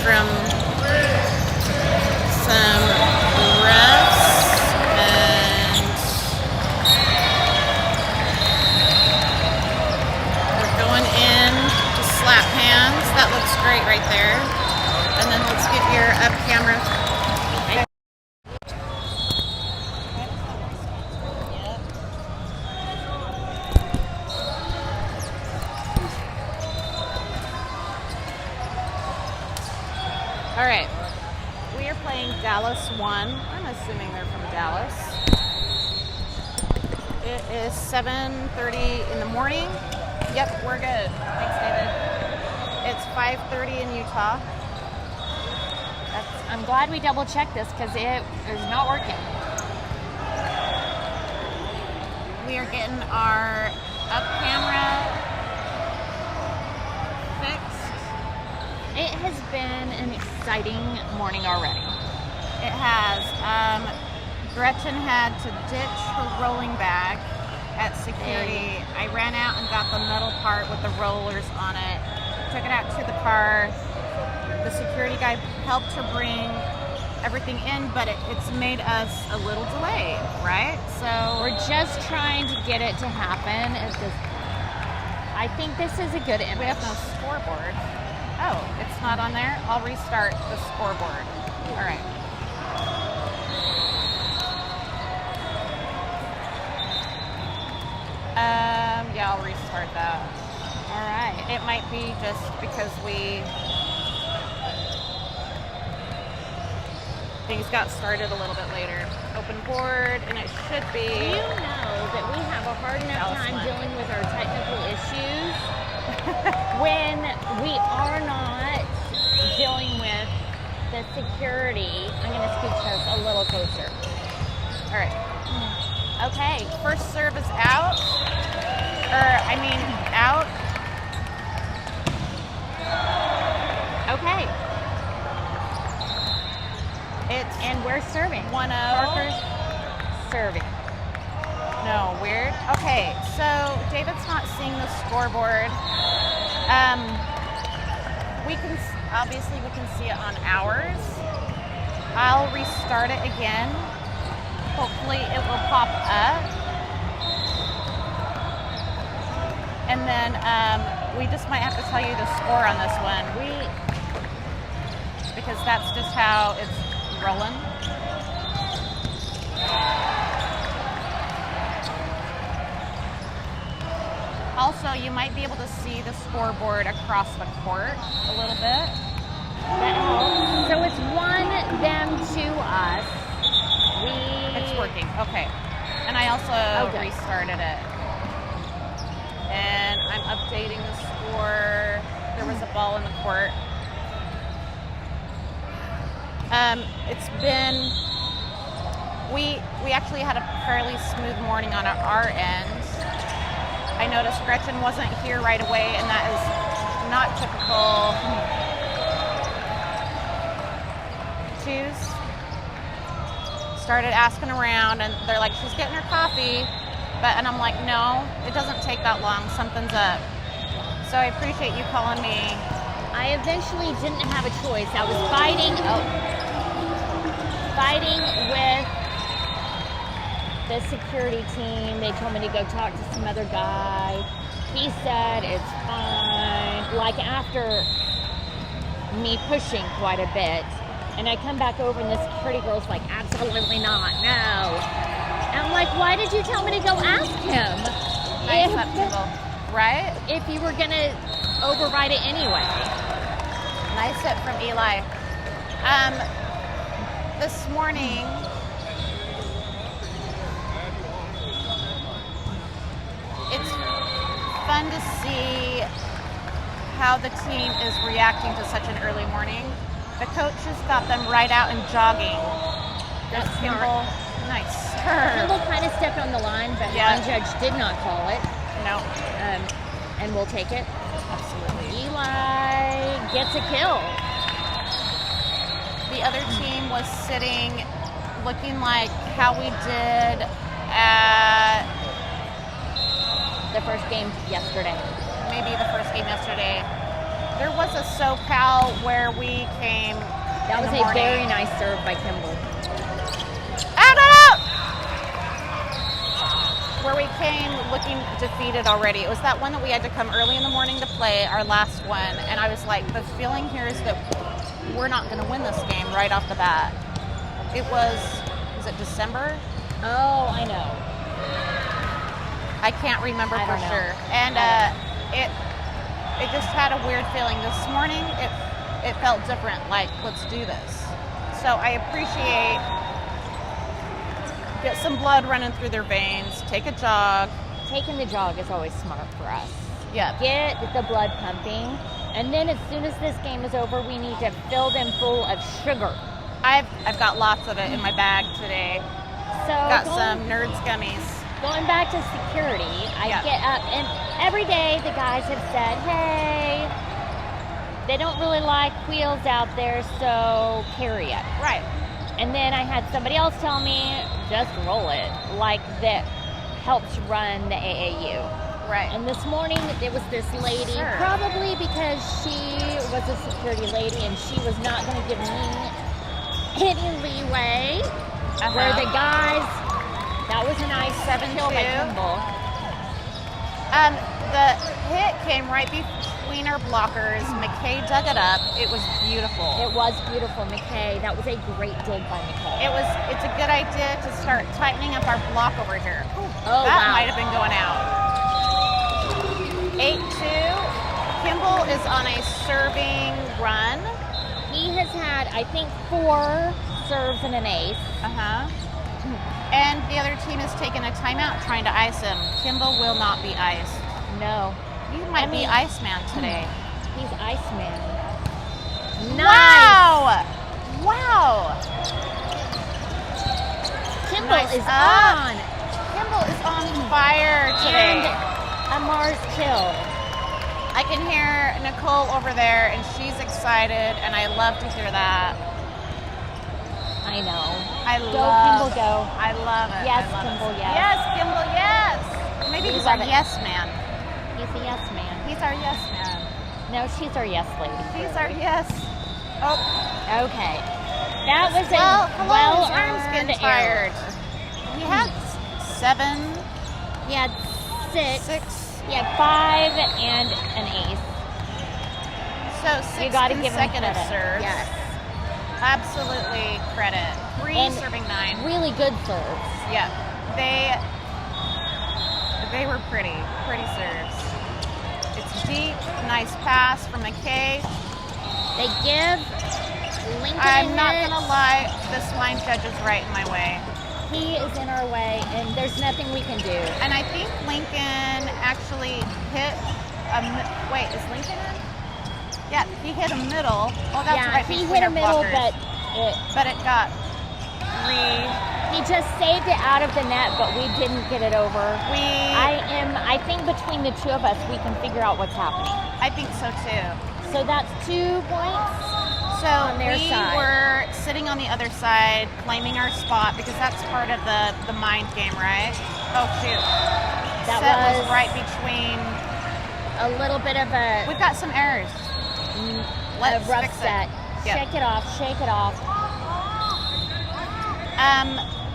from some refs, and we're going in to slap hands. That looks great right there. And then let's get your up camera. All right, we are playing Dallas 1. I'm assuming they're from Dallas. It is 7:30 in the morning. Yep, we're good. Thanks, David. It's 5:30 in Utah. I'm glad we double checked this because it is not working. We are getting our up camera fixed. It has been an exciting morning already. It has. Gretchen had to ditch her rolling bag at security. I ran out and got the metal part with the rollers on it. Took it out to the car. The security guy helped her bring everything in, but it's made us a little delayed, right? So We're just trying to get it to happen. I think this is a good image. we have no scoreboard. Oh, it's not on there? I'll restart the scoreboard. All right. Yeah, I'll restart that. All right. It might be just because things got started a little bit later. Open board, and it should be. Do you know that we have a hard enough Dallas time one. dealing with our technical issues when we are not dealing with the security? I'm going to scooch us a little closer. All right. Okay, first serve is out. Out. Okay. And we're serving. 1-0. Parker's serving. No, weird. Okay, so David's not seeing the scoreboard. We can see it on ours. I'll restart it again. Hopefully it will pop up. And then we just might have to tell you the score on this one. Because that's just how it's rolling. Also, you might be able to see the scoreboard across the court a little bit. That helps. So it's 1-them to us. It's working. Okay. And I also Okay. restarted it. And I'm updating the score. There was a ball in the court. It's been, we actually had a fairly smooth morning on our end. I noticed Gretchen wasn't here right away, and that is not typical. Twos. Started asking around, and they're like, she's getting her coffee. And I'm like, no, it doesn't take that long. Something's up. So I appreciate you calling me. I eventually didn't have a choice. I was fighting with the security team. They told me to go talk to some other guy. He said it's fine. Like after me pushing quite a bit. And I come back over and the security girl's like, absolutely not, no. And I'm like, why did you tell me to go ask him? Nice up table, right? If you were going to override it anyway. Nice hit from Eli. This morning, it's fun to see how the team is reacting to such an early morning. The coaches got them right out and jogging. That's Kimball, nice serve. Kimball kind of stepped on the line, but Yeah. one judge did not call it. No, And we'll take it. absolutely. Eli gets a kill. The other team was sitting, looking like how we did at The first game yesterday. maybe the first game yesterday. There was a SoCal where we came. That in was the a morning. very nice serve by Kimball. Out! Where we came looking defeated already. It was that one that we had to come early in the morning to play, our last one. And I was like, the feeling here is that we're not going to win this game right off the bat. It was it December? Oh, I know. I can't remember I for don't know. sure. And it just had a weird feeling. This morning, it felt different, like, let's do this. So I appreciate, get some blood running through their veins, take a jog. Taking the jog is always smart for us. Yeah. Get the blood pumping, and then as soon as this game is over, we need to fill them full of sugar. I've got lots of it in my bag today. So Got some Nerds gummies. Going back to security, I Yeah. get up, and every day the guys have said, hey, they don't really like wheels out there, so carry it. Right. And then I had somebody else tell me, just roll it, like that helps run the AAU. Right. And this morning there was this lady, Sure. probably because she was a security lady and she was not going to give me any leeway, where the guys, that was a nice 7-kill by 7-2. Kimball. The hit came right between our blockers. McKay dug it up. It was beautiful. It was beautiful, McKay. That was a great dig by McKay. It's a good idea to start tightening up our block over here. Oh, That wow. might have been going out. 8-2. Kimball is on a serving run. He has had, I think, 4 serves and an ace. And the other team has taken a timeout trying to ice him. Kimball will not be iced. No, You might be Iceman today. he's Iceman. Wow! Wow! Kimball Nice is up. on. Kimball is on fire today. And a Mars kill. I can hear Nicole over there, and she's excited, and I love to hear that. I know. I Go, love Kimball, go. I love it. Yes, I love Kimball, it. yes. Yes, Kimball, yes. Maybe We he's our love it. yes man. He's a yes man. He's our yes man. No, she's our yes lady. He's our yes. Oh, Okay. That was well, a hello, his arm's getting well-earned tired. error. He had 7, He had 6. 6. He had 5 and an ace. So 6 You got to give him consecutive credit. serves. Yes. Absolutely credit. 3 And serving 9. Really good serves. Yeah, they were pretty serves. It's deep, nice pass from McKay. They give Lincoln I'm a not hit. gonna lie, this line judge is right in my way. He is in our way, and there's nothing we can do. And I think Lincoln actually hit wait, is Lincoln in? Yeah, he hit a middle. Oh, that's yeah, right he between hit a our middle, blockers. But it got he just saved it out of the net, but we didn't get it over. I think between the two of us, we can figure out what's happening. I think so too. So that's 2 points. So On their we side. were sitting on the other side, claiming our spot because that's part of the mind game, right? Oh shoot! That Set was was- right between. A little bit of a We've got some errors. Let's rough fix set. it. Yep. Shake it off, shake it off.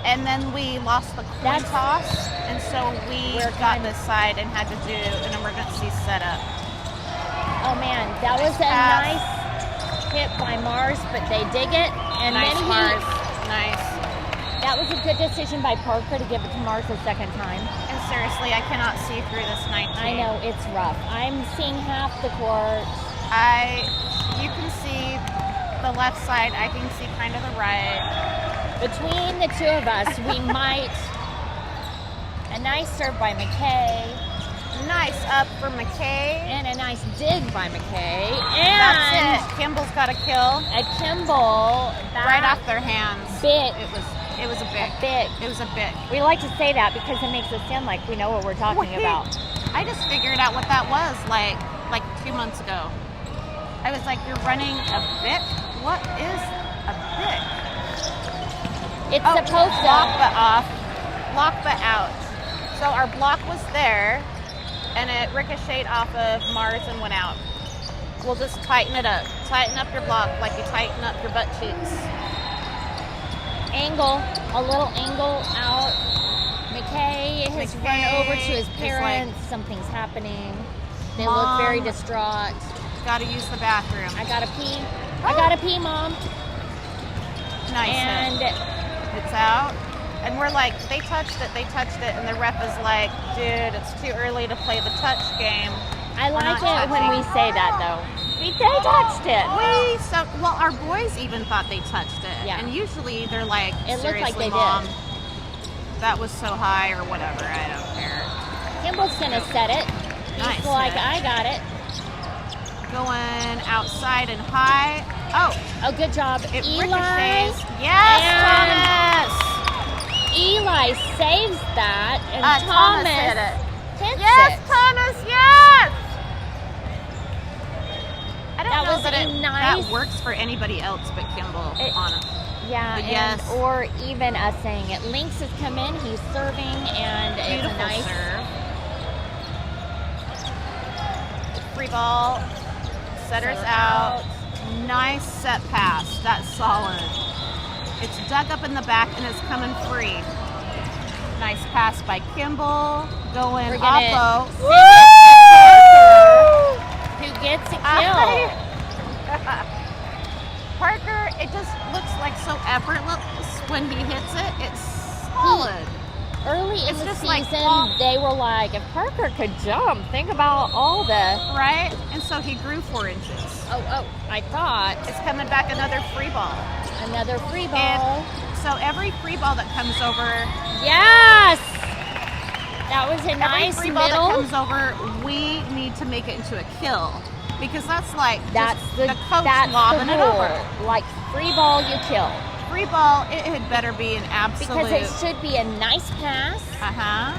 And then we lost the coin That's- toss, and so we We're got kind of- this side and had to do an emergency setup. Oh man, that was a pass. nice hit by Mars, but they dig it. And Nice then Mars, nice. that was a good decision by Parker to give it to Mars a second time. And seriously, I cannot see through this 19. I know, it's rough. I'm seeing half the court. You can see the left side. I can see kind of the right. Between the two of us, we might. A nice serve by McKay. Nice up for McKay. And a nice dig by McKay. That's And it. Kimball's got a kill a Kimball. right off their hands. Bit. It was a bit. Bit. It was a bit. We like to say that because it makes us sound like we know what we're talking Wait. about. I just figured out what that was like 2 months ago. I was like, you're running a bic? What is a bic? It's Oh, supposed block to. but off, block but out. So our block was there, and it ricocheted off of Mars and went out. we'll just tighten it up. Tighten up your block like you tighten up your butt cheeks. Angle, a little angle out. McKay has run over to his is like, parents. Something's happening. They look Mom. very distraught. Gotta use the bathroom. I gotta pee. I gotta pee, Mom. Nice. And It's out. And we're like, they touched it, and the ref is like, dude, it's too early to play the touch game. I We're like not it when we touching. say that, though. They touched it. Well, our boys even thought they touched it. Yeah. And usually they're like, It looked like seriously, they Mom, did. that was so high or whatever. I don't care. Kimball's gonna set it. He's Nice like, hit. I got it. Going outside and high. Oh, Oh, good job. it Eli. ricochets. Yes, And- Thomas. Eli saves that, and Thomas Thomas hit it. hits Yes, it. Thomas, yes! I don't That know was that a that nice- works for anybody else but Kimball, It- honestly. Yeah, But and, yes. or even us saying it. Lynx has come in, he's serving, and it's a Beautiful nice. serve. Free ball. Setter's Setter out. Nice set pass. That's solid. It's dug up in the back and it's coming free. Nice pass by Kimball. Going We're gonna oppo. send it to Parker, who gets a kill. Parker, it just looks like so effortless when he hits it. It's solid. Early in It's the just season, like, well- they were like, if Parker could jump, think about all the. Right? And so he grew 4 inches. Oh, I thought It's coming back another free ball. another free ball. And so every free ball that comes over, Yes! That was a every nice free ball that middle. comes over, we need to make it into a kill. Because that's like That's just the coach that's lobbing the it rule. over. Like free ball, you kill. Free ball, it had better be an absolute. Because it should be a nice pass. Uh-huh.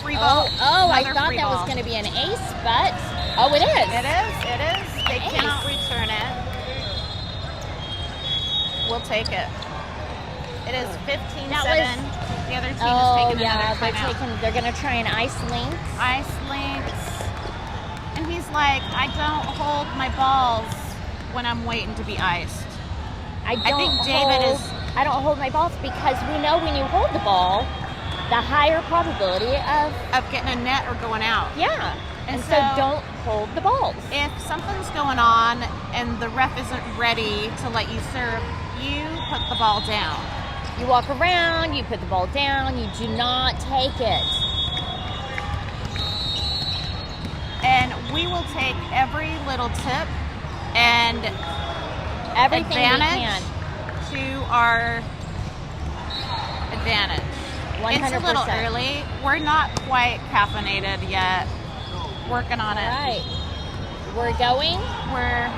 Free ball. Oh, I another thought free that was ball. going to be an ace, but oh, it is. It is. They Nice. cannot return it. We'll take it. It is 15-7. The other team is Oh taking yeah, another timeout. they're going to try an ice link. Ice links. And he's like, I don't hold my balls when I'm waiting to be iced. I think David hold, is- I don't hold my balls because we know when you hold the ball, the higher probability of Of getting a net or going out. yeah. And And so so- don't hold the balls. If something's going on and the ref isn't ready to let you serve, you put the ball down. You walk around, you put the ball down, you do not take it. And we will take every little tip and Everything advantage we can. to our advantage. 100%. It's a little early. We're not quite caffeinated yet. Working on All it. right. We're going. We're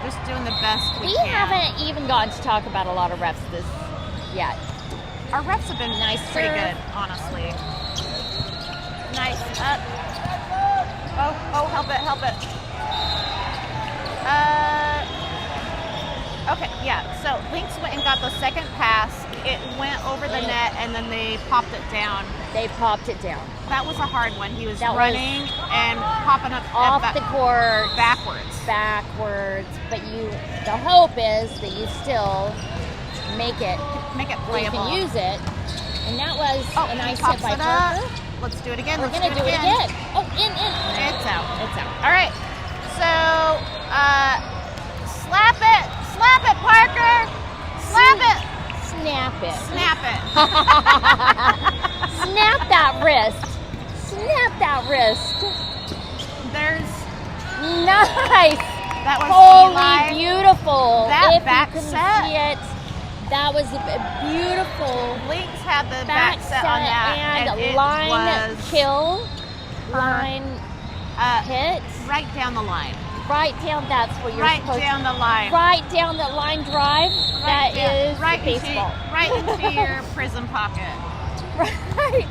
just doing the best we We can. haven't even gotten to talk about a lot of refs this yet. Our refs have been Nice pretty serve. good, honestly. Nice up. Oh, help it. Okay, yeah. So Lynx went and got the second pass. It went over the net and then they popped it down. They popped it down That was a hard one. He was That was running and popping up off back- the court, backwards. backwards. But the hope is that you still make it. Make it Where you playable. can use it. And that was Oh, a he nice pops hit by it up. Parker. Let's do it again. We're Let's gonna do it again. Oh, in. It's out. It's out. All right. So, slap it, Parker. Slap it. Snap it. Snap it. Snap that wrist. Snap that wrist. There's Nice. that was Holy Eli. beautiful. That if back you couldn't set. see it, that was a beautiful Lynx had the back back set on that, and it line was kill. Line hit. right down the line. Right down, that's what you're Right supposed down the line. to. Right down the line drive. Right That down- is right baseball. Into, right into your prison pocket. Right.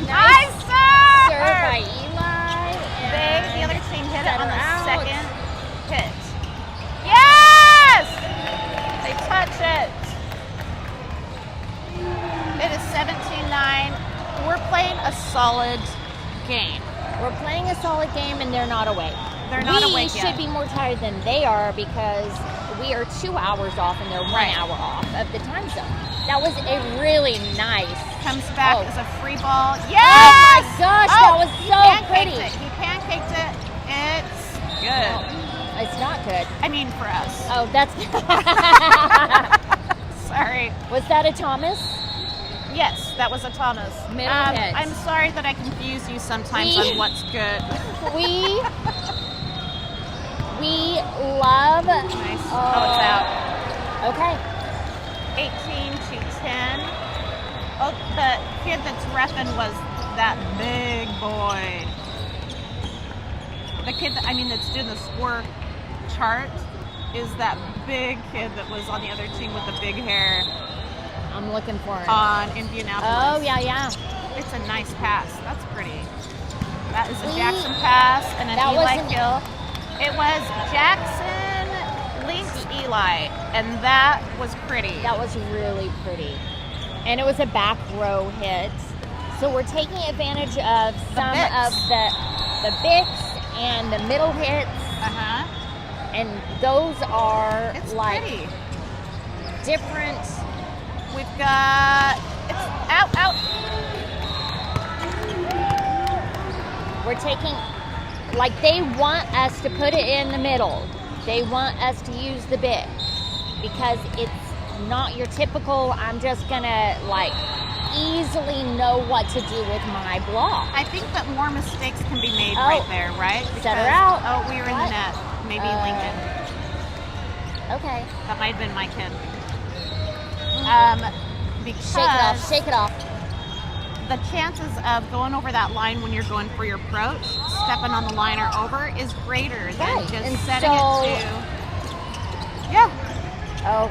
Nice serve serve. by Eli. The other team hit it on Setter the out. second hit. Yes! They touch it. It is 17-9. We're playing a solid game. We're playing a solid game and they're not away. They're not we awake should yet. be more tired than they are because we are 2 hours off and they're 1 Right. hour off of the time zone. That was a really nice. Comes back Oh. as a free ball. Yes! Oh my gosh, that was he so pancaked pretty. It. He pancaked it. It's good. It's not good. I mean, for us. Oh, that's. Sorry. Was that a Thomas? Yes, that was a Thomas. Middle hit. I'm sorry that I confuse you sometimes on what's good. We love. Nice. Oh, it's out. Okay. 18 to 10. Oh, the kid that's reffing was that big boy. The kid that's doing the score chart is that big kid that was on the other team with the big hair I'm looking for it. on Indianapolis. Oh yeah. It's a nice pass. That's pretty. That is a We- Jackson pass and an that Eli wasn't- kill. It was Jackson links Eli, and that was pretty. That was really pretty. And it was a back row hit. So we're taking advantage of some Bix. of the Bix and the middle hits. Uh-huh. And those are It's like pretty. different. We've got it's out. We're taking, like they want us to put it in the middle. They want us to use the bit because it's not your typical, I'm just gonna like easily know what to do with my block. I think that more mistakes can be made Oh. right there, right? Set her out. Oh, we were in What? the net. Maybe Lincoln. Okay. That might have been my kid. Because Shake it off. the chances of going over that line when you're going for your approach, stepping on the line or over, is greater than Right. just And setting so- it to. Yeah. Oh,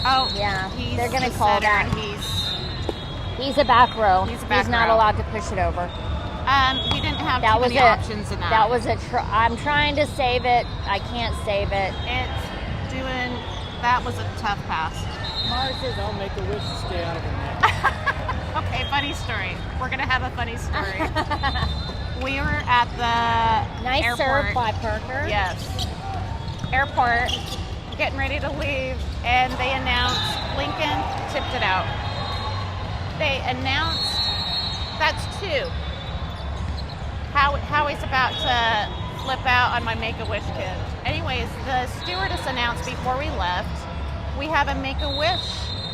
Oh. Yeah, He's they're gonna the call setter, that. and he's he's a back row. He's a back not row. allowed to push it over. we didn't have That too was many it. options in that. That was a. I'm trying to save it. I can't save it. It's doing. That was a tough pass. Mars says I'll make a wish to stay out of the net. Okay, funny story. We're gonna have a funny story. We were at the Nice airport. serve by Parker. Yes. Airport, getting ready to leave, and they announced Lincoln tipped it out. They announced that's two. Howie's about to flip out on my Make-A-Wish kid. Anyways, the stewardess announced before we left, we have a Make-A-Wish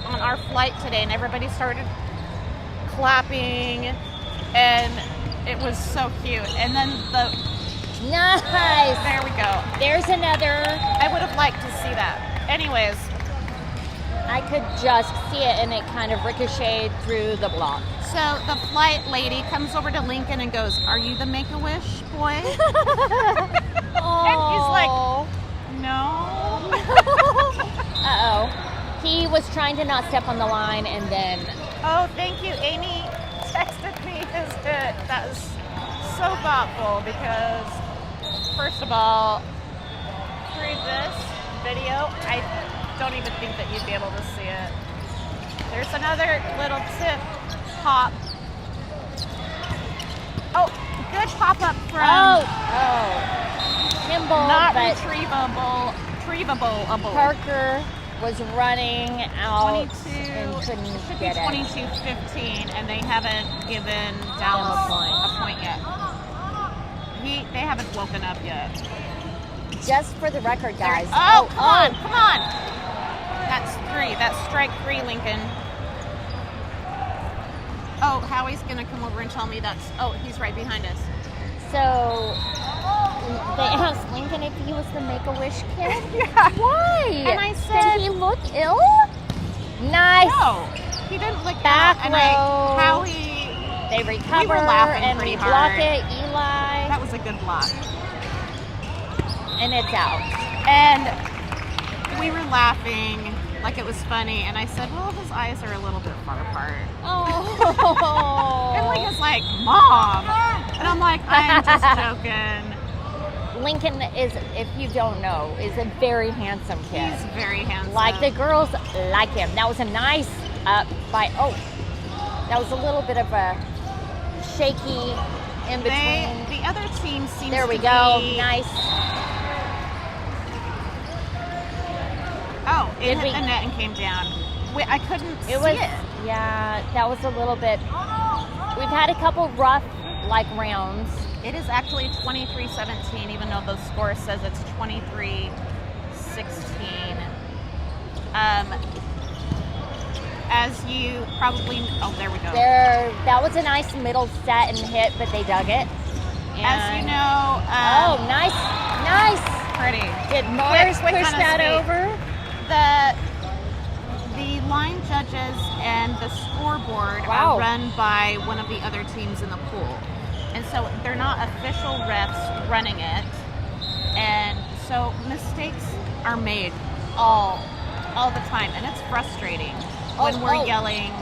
on our flight today, and everybody started clapping, and it was so cute. And then Nice. there we go. There's another. I would have liked to see that. Anyways, I could just see it, and it kind of ricocheted through the block. so the flight lady comes over to Lincoln and goes, "Are you the Make-A-Wish boy?" And he's like, "No." Uh-oh. He was trying to not step on the line, and then Oh, thank you. Amy texted me his hit. That was so thoughtful because, first of all, through this video, I don't even think that you'd be able to see it. There's another little tip pop. Oh, good pop up from Kimball, not but retrievable. Parker was running out 22 and couldn't should get be it. 22-15, and they haven't given Dallas a point yet. They haven't woken up yet. Just for the record, guys. Oh, come on! That's three. That's strike three, Lincoln. Oh, Howie's gonna come over and tell me that's. Oh, he's right behind us. So they asked Lincoln if he was the Make-A-Wish kid. Yeah. Why? And I said- did he look ill? Nice. No, he didn't look Back out. And row. Howie. They recover laughing and pretty we block hard. it. Eli, That was a good block. and it's out. And we were laughing like it was funny, and I said, well, his eyes are a little bit far apart. Oh. And Lincoln's like, Mom! And I'm like, I'm just joking. Lincoln is, if you don't know, is a very handsome kid. He's very handsome. Like the girls like him. That was a nice up by. Oh, that was a little bit of a shaky in between. The other team seems There we to go. be- Nice. Oh, it Did hit we- the net and came down. I couldn't see It was, it. yeah, that was a little bit. We've had a couple rough, rounds. It is actually 23-17, even though the score says it's 23-16. As you probably, there we go. That was a nice middle set and hit, but they dug it. As you And- know, oh, nice. pretty. Did Mars quick push on a that sweep. over? The line judges and the scoreboard Wow. are run by one of the other teams in the pool. And so they're not official refs running it. And so mistakes are made all the time. And it's frustrating when we're yelling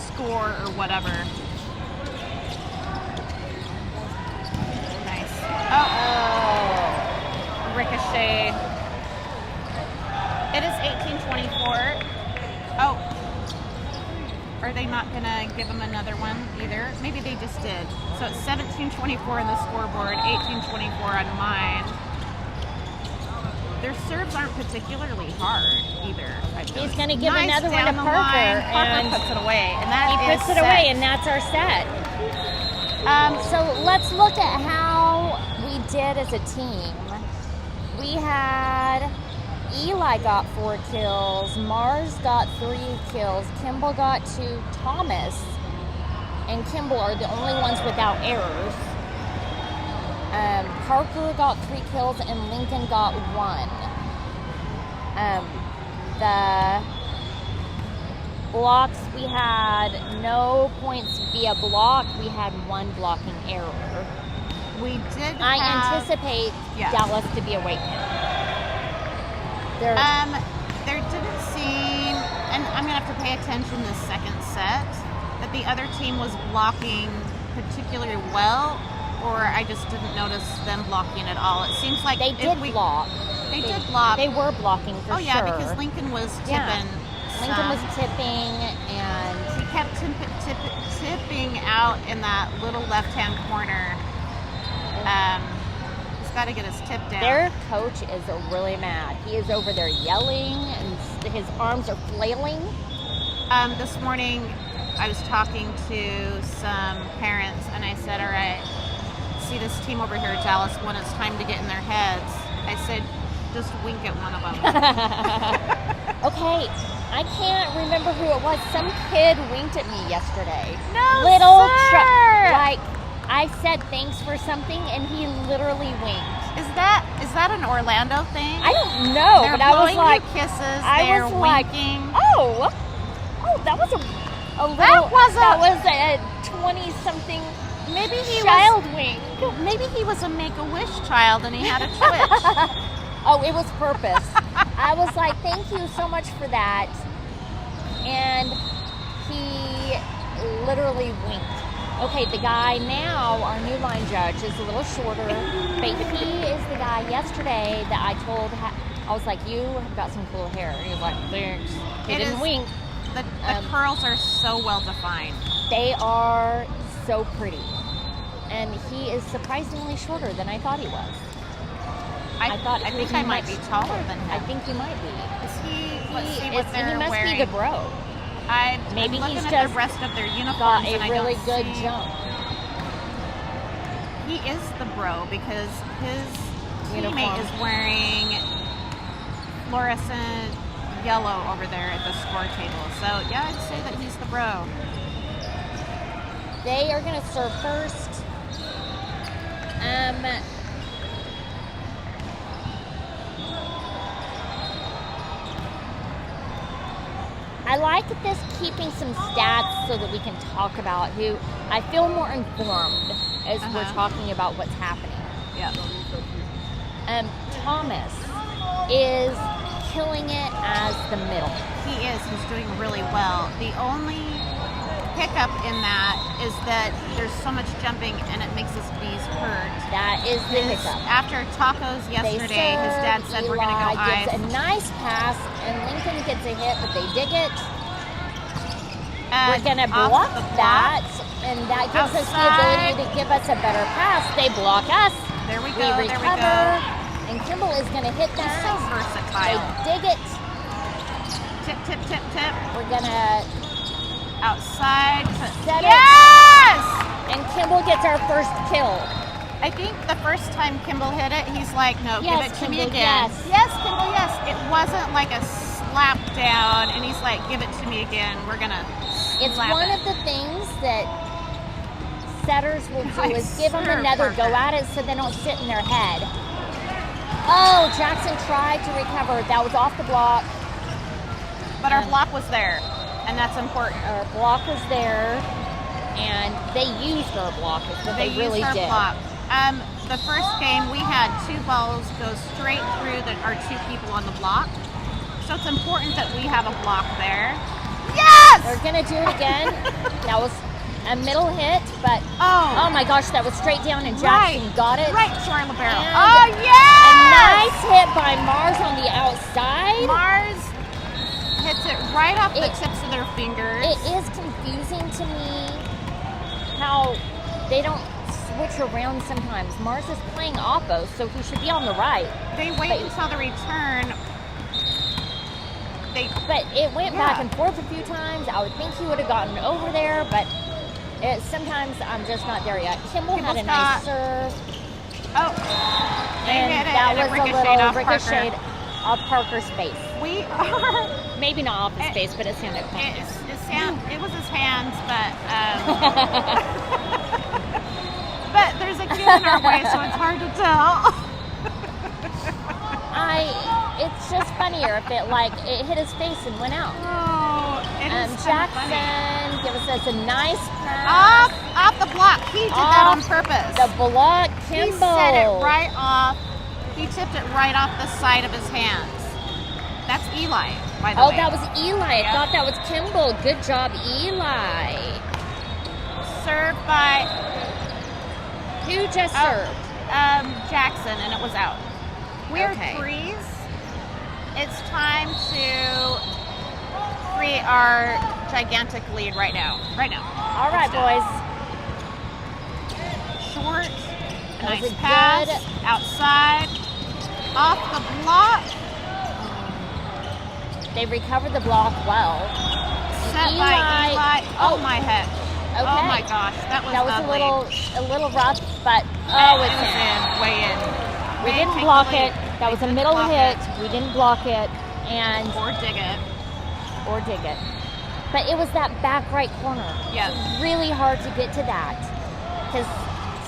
score or whatever. Nice. Oh, ricochet. It is 18-24. Oh, are they not gonna give them another one either? Maybe they just did. So it's 17-24 on the scoreboard, 18-24 on mine. Their serves aren't particularly hard either. He's going to give Nice another one to down the Parker. line. Parker And puts it away, and that he is puts it set. away, and that's our set. So let's look at how we did as a team. We had Eli got 4 kills, Mars got 3 kills, Kimball got 2, Thomas and Kimball are the only ones without errors. Parker got 3 kills and Lincoln got 1. The blocks, we had no points via block. We had 1 blocking error. We did I have, anticipate yeah. Dallas to be awakened. There, there didn't seem, and I'm gonna have to pay attention this second set, that the other team was blocking particularly well, or I just didn't notice them blocking at all. It seems like they if did we, block. They did block. They were blocking for oh yeah, sure. because Lincoln was tipping. Yeah. Lincoln was some. tipping, and He kept tipping out in that little left-hand corner. He's got to get his tip down. their coach is really mad. He is over there yelling, and his arms are flailing. This morning, I was talking to some parents, and I said, all right, see this team over here at Dallas, when it's time to get in their heads, I said, just wink at one of them. Okay, I can't remember who it was. Some kid winked at me yesterday. No, Little sir! like I said thanks for something, and he literally winked. Is that an Orlando thing? I don't know, They're but I was blowing like, you kisses. I They're was like, winking. oh, that was a little. That was a 20-something Maybe he child wink. Maybe he was a Make-A-Wish child and he had a twitch. Oh, it was purpose. I was like, thank you so much for that. And he literally winked. Okay, the guy now, our new line judge, is a little shorter, but he is the guy yesterday that I told, I was like, you have got some cool hair. And he was like, thanks. He It didn't is- wink. The curls are so well defined. They are so pretty. And he is surprisingly shorter than I thought he was. I thought he think was I might much be taller than him. I think he might be. Is he? Let's see He what is, they're he must wearing. be the bro. I'm Maybe looking he's at just the rest of their uniforms Got and a I really don't good see- jump. He is the bro because his Uniform. teammate is wearing fluorescent yellow over there at the score table. So yeah, I'd say that he's the bro. They are going to serve first. I like this keeping some stats so that we can talk about who. I feel more informed as we're talking about what's happening. Yeah. Thomas is killing it as the middle. He is. He's doing really well. The only hiccup in that is that there's so much jumping and it makes his knees hurt. That is the His- hiccup. After tacos yesterday, his dad said we're going to go Eli ice. gives a nice pass, and Lincoln gets a hit, but they dig it. We're gonna off block the that, and that gives us the ability to give us a better pass. They block us. There we We go. recover, There we go. and Kimball is gonna hit He's that. so They versatile. dig it. Tip, tip, tip, tip. We're gonna Outside. set it, Yes! and Kimball gets our first kill. I think the first time Kimball hit it, he's like, no, Yes, give it to me Kimball, again. yes. Yes, Kimball, yes. It wasn't like a slap down, and he's like, give it to me again. We're going to It's slap one it. of the things that setters will do Nice is give them serve, another go Parker. at it so they don't sit in their head. Oh, Jackson tried to recover. That was off the block. But our block was there, and that's important. Our block was there, and they used our block. Is what they really used our did. block. The first game, we had 2 balls go straight through our 2 people on the block. So it's important that we have a block there. Yes! They're gonna do it again. That was a middle hit, but oh my gosh, that was straight down, and Jackson got it. Right to our libero. And Oh, a yes! nice hit by Mars on the outside. Mars hits it right off the It- tips of their fingers. It is confusing to me how they don't switch around sometimes. Mars is playing oppo, so he should be on the right. They wait but- until the return. But it went Yeah. back and forth a few times. I would think he would have gotten over there, but sometimes I'm just not there yet. Kimball had a Kimball's nice got- serve, Oh, they and hit it, that and it was a ricocheted little off ricocheted Parker. off Parker's face. We are. Maybe not off his It- face, but it sounded funny. It was his hands, but but there's a kid in our way, so it's hard to tell. It's just funnier if it hit his face and went out. Oh, it is kinda funny. Jackson gives us a nice pass. Off the block. He did that on Off purpose. The block, He Kimball. set it right off. He tipped it right off the side of his hands. That's Eli, by the way. Oh, that was Eli. Yeah. I thought that was Kimball. Good job, Eli. served by Who just Oh. served? Jackson, and it was out. Weird Okay. freeze. It's time to create our gigantic lead right now. Right now. All right, boys. Short. That was Nice a pass. good- Outside. Off the block. They recovered the block well. Set by Eli- Eli. Oh oh. my heck. Oh Okay. my gosh. That was ugly. a little rough, but It it's was in. way in. We They didn't take block the lead. it. That was a They didn't middle block hit. it. We didn't block it and Or dig it. or dig it. But it was that back right corner. Yes. Really hard to get to that because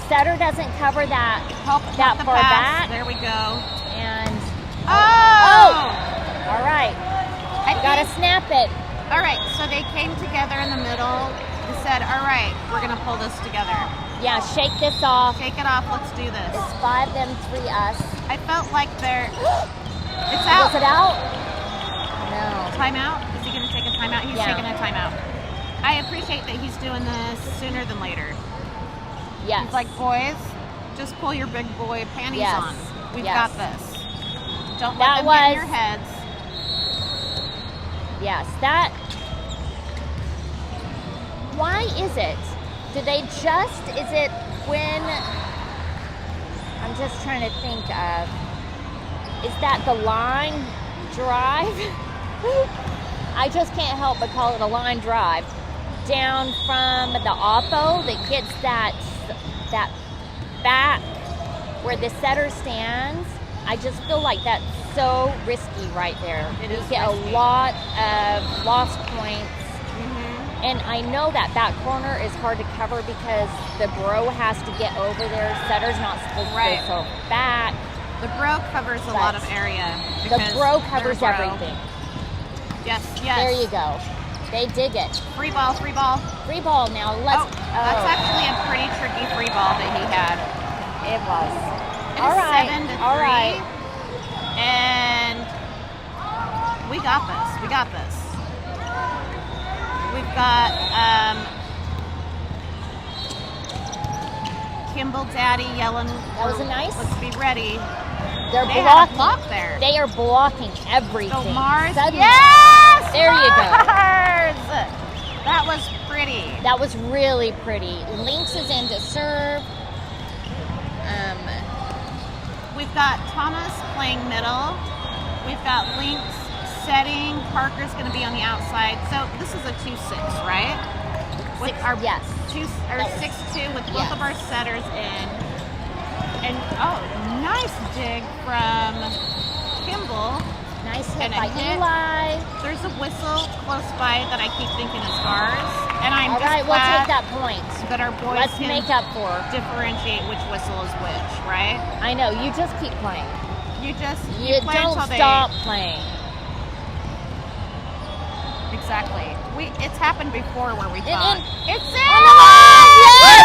Sutter doesn't cover that Help that the far pass. back. There we go. And Oh! all right, I gotta think- snap it. All right, so they came together in the middle and said, all right, we're going to pull this together. Yeah, shake this off. Take it off. Let's do this. It's 5 them, 3 us. I felt like they're... It's Was out. it out? No. Timeout? Is he going to take a timeout? He's Yeah. taking a timeout. I appreciate that he's doing this sooner than later. Yes. He's like, boys, just pull your big boy panties Yes. on. We've Yes. got this. Don't That let them get in was- your heads. Yes, that. Why is it? Do they just? Is it when? I'm just trying to think of. Is that the line drive? I just can't help but call it a line drive. Down from the oppo that gets that back where the setter stands. I just feel like that's so risky right there. It You is get risky. a lot of lost points. Mm-hmm. And I know that back corner is hard to cover because the bro has to get over there. Setter's not supposed Right. to go so back. The bro covers a lot of But area. The because bro they're covers bro. everything. Yes, yes. There you go. They dig it. Free ball, free ball. Free ball now. Let's. That's actually a pretty tricky free ball that he had. It was. It All is right. 7-3. All right. And we got this. We got this. We've got Kimball Daddy yelling. That was a nice- Let's be ready. They're They had a blocking. block there. They are blocking everything. So Mars. Suddenly- Yes! There you go. Mars! That was pretty. That was really pretty. Lynx is in to serve. We've got Thomas playing middle. We've got Lynx setting. Parker's going to be on the outside. So this is a 2-6, right? With our Yes. 6-2 with both Yes. of our setters in. And oh, nice dig from Kimball. Nice hit And a by hit. Eli. There's a whistle close by that I keep thinking is ours. And I'm All just right, we'll glad take that point. that our boys Let's can make up for. differentiate which whistle is which, right? I know, you just keep playing. You You play don't until stop playing. Exactly. It's happened before where we And thought it's in. On the line! Yes!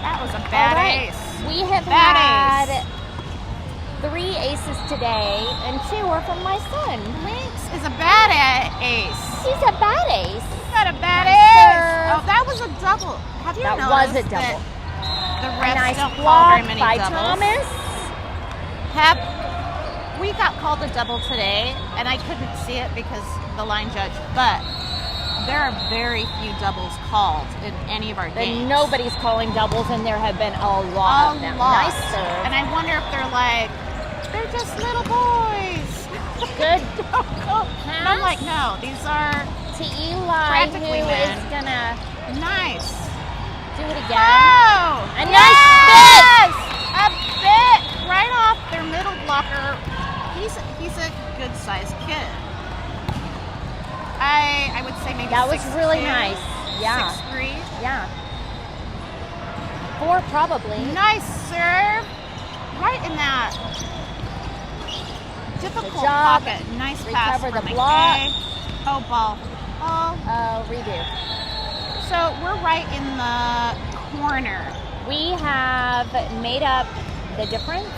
That was a All bad right. ace. We have Bad had ace. 3 aces today, and 2 are from my son. Lynx is a bad ace. He's a bad ace. You got a bad Nice ace. serve. Oh, that was a double. Have you That noticed was a double. that the A refs nice don't call block very many by doubles? Thomas. We got called a double today, and I couldn't see it because the line judge. But there are very few doubles called in any of our And games. nobody's calling doubles, and there have been a lot of them. Nice serve. And I wonder if they're like, they're just little boys. Good And I'm like, no, these are to Eli, Practically who men. is gonna nice. do it again. Oh, A nice bit. yes! A bit right off their middle blocker. He's a good sized kid. I would say maybe That was 6'2", really nice. Yeah. 6'3". Yeah. 4 probably. Nice serve. Right in that difficult Good job. pocket. Nice pass Recover from the McKay. block. Oh, ball. Oh. Redo. So we're right in the corner. We have made up the difference,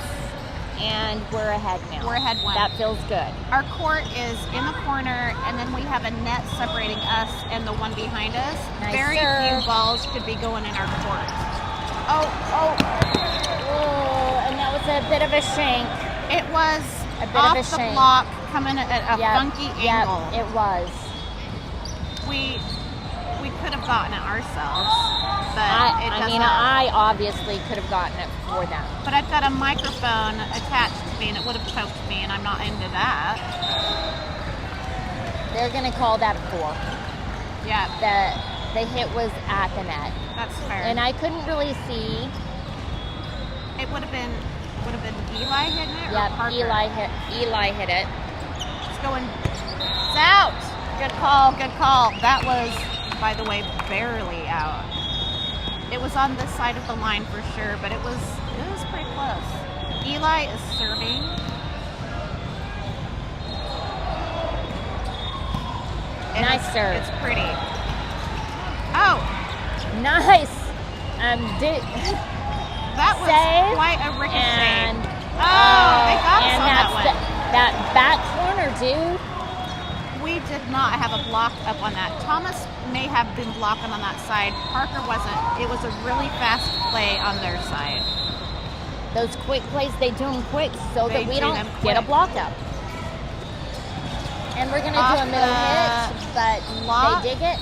and we're ahead now. We're ahead one. That feels good. Our court is in the corner, and then we have a net separating us and the one behind us. Nice Very serve. few balls could be going in our court. Oh, Oh, and that was a bit of a shank. it was A bit off of a the shame. block, coming at a Yep, funky yep, angle. it was. We could have gotten it ourselves, but it I doesn't. mean, I obviously could have gotten it for them. But I've got a microphone attached to me, and it would have choked me, and I'm not into that. They're going to call that a 4. Yeah, The hit was at the net. that's fair. And I couldn't really see. It would have been Eli hitting it or Yep, Parker? Eli hit it. It's going. It's out. Good call. Good call. That was, by the way, barely out. It was on this side of the line for sure, but it was pretty close. Eli is serving. And Nice serve. It's pretty. Oh, Nice. that was Save. quite a ricochet. And they got us and on that one. that back corner, dude. We did not have a block up on that. Thomas may have been blocking on that side. Parker wasn't. It was a really fast play on their side. Those quick plays, they do them quick so They that we do don't them get a quick. block up. And we're going to do Off a middle the hit, but block. they dig it.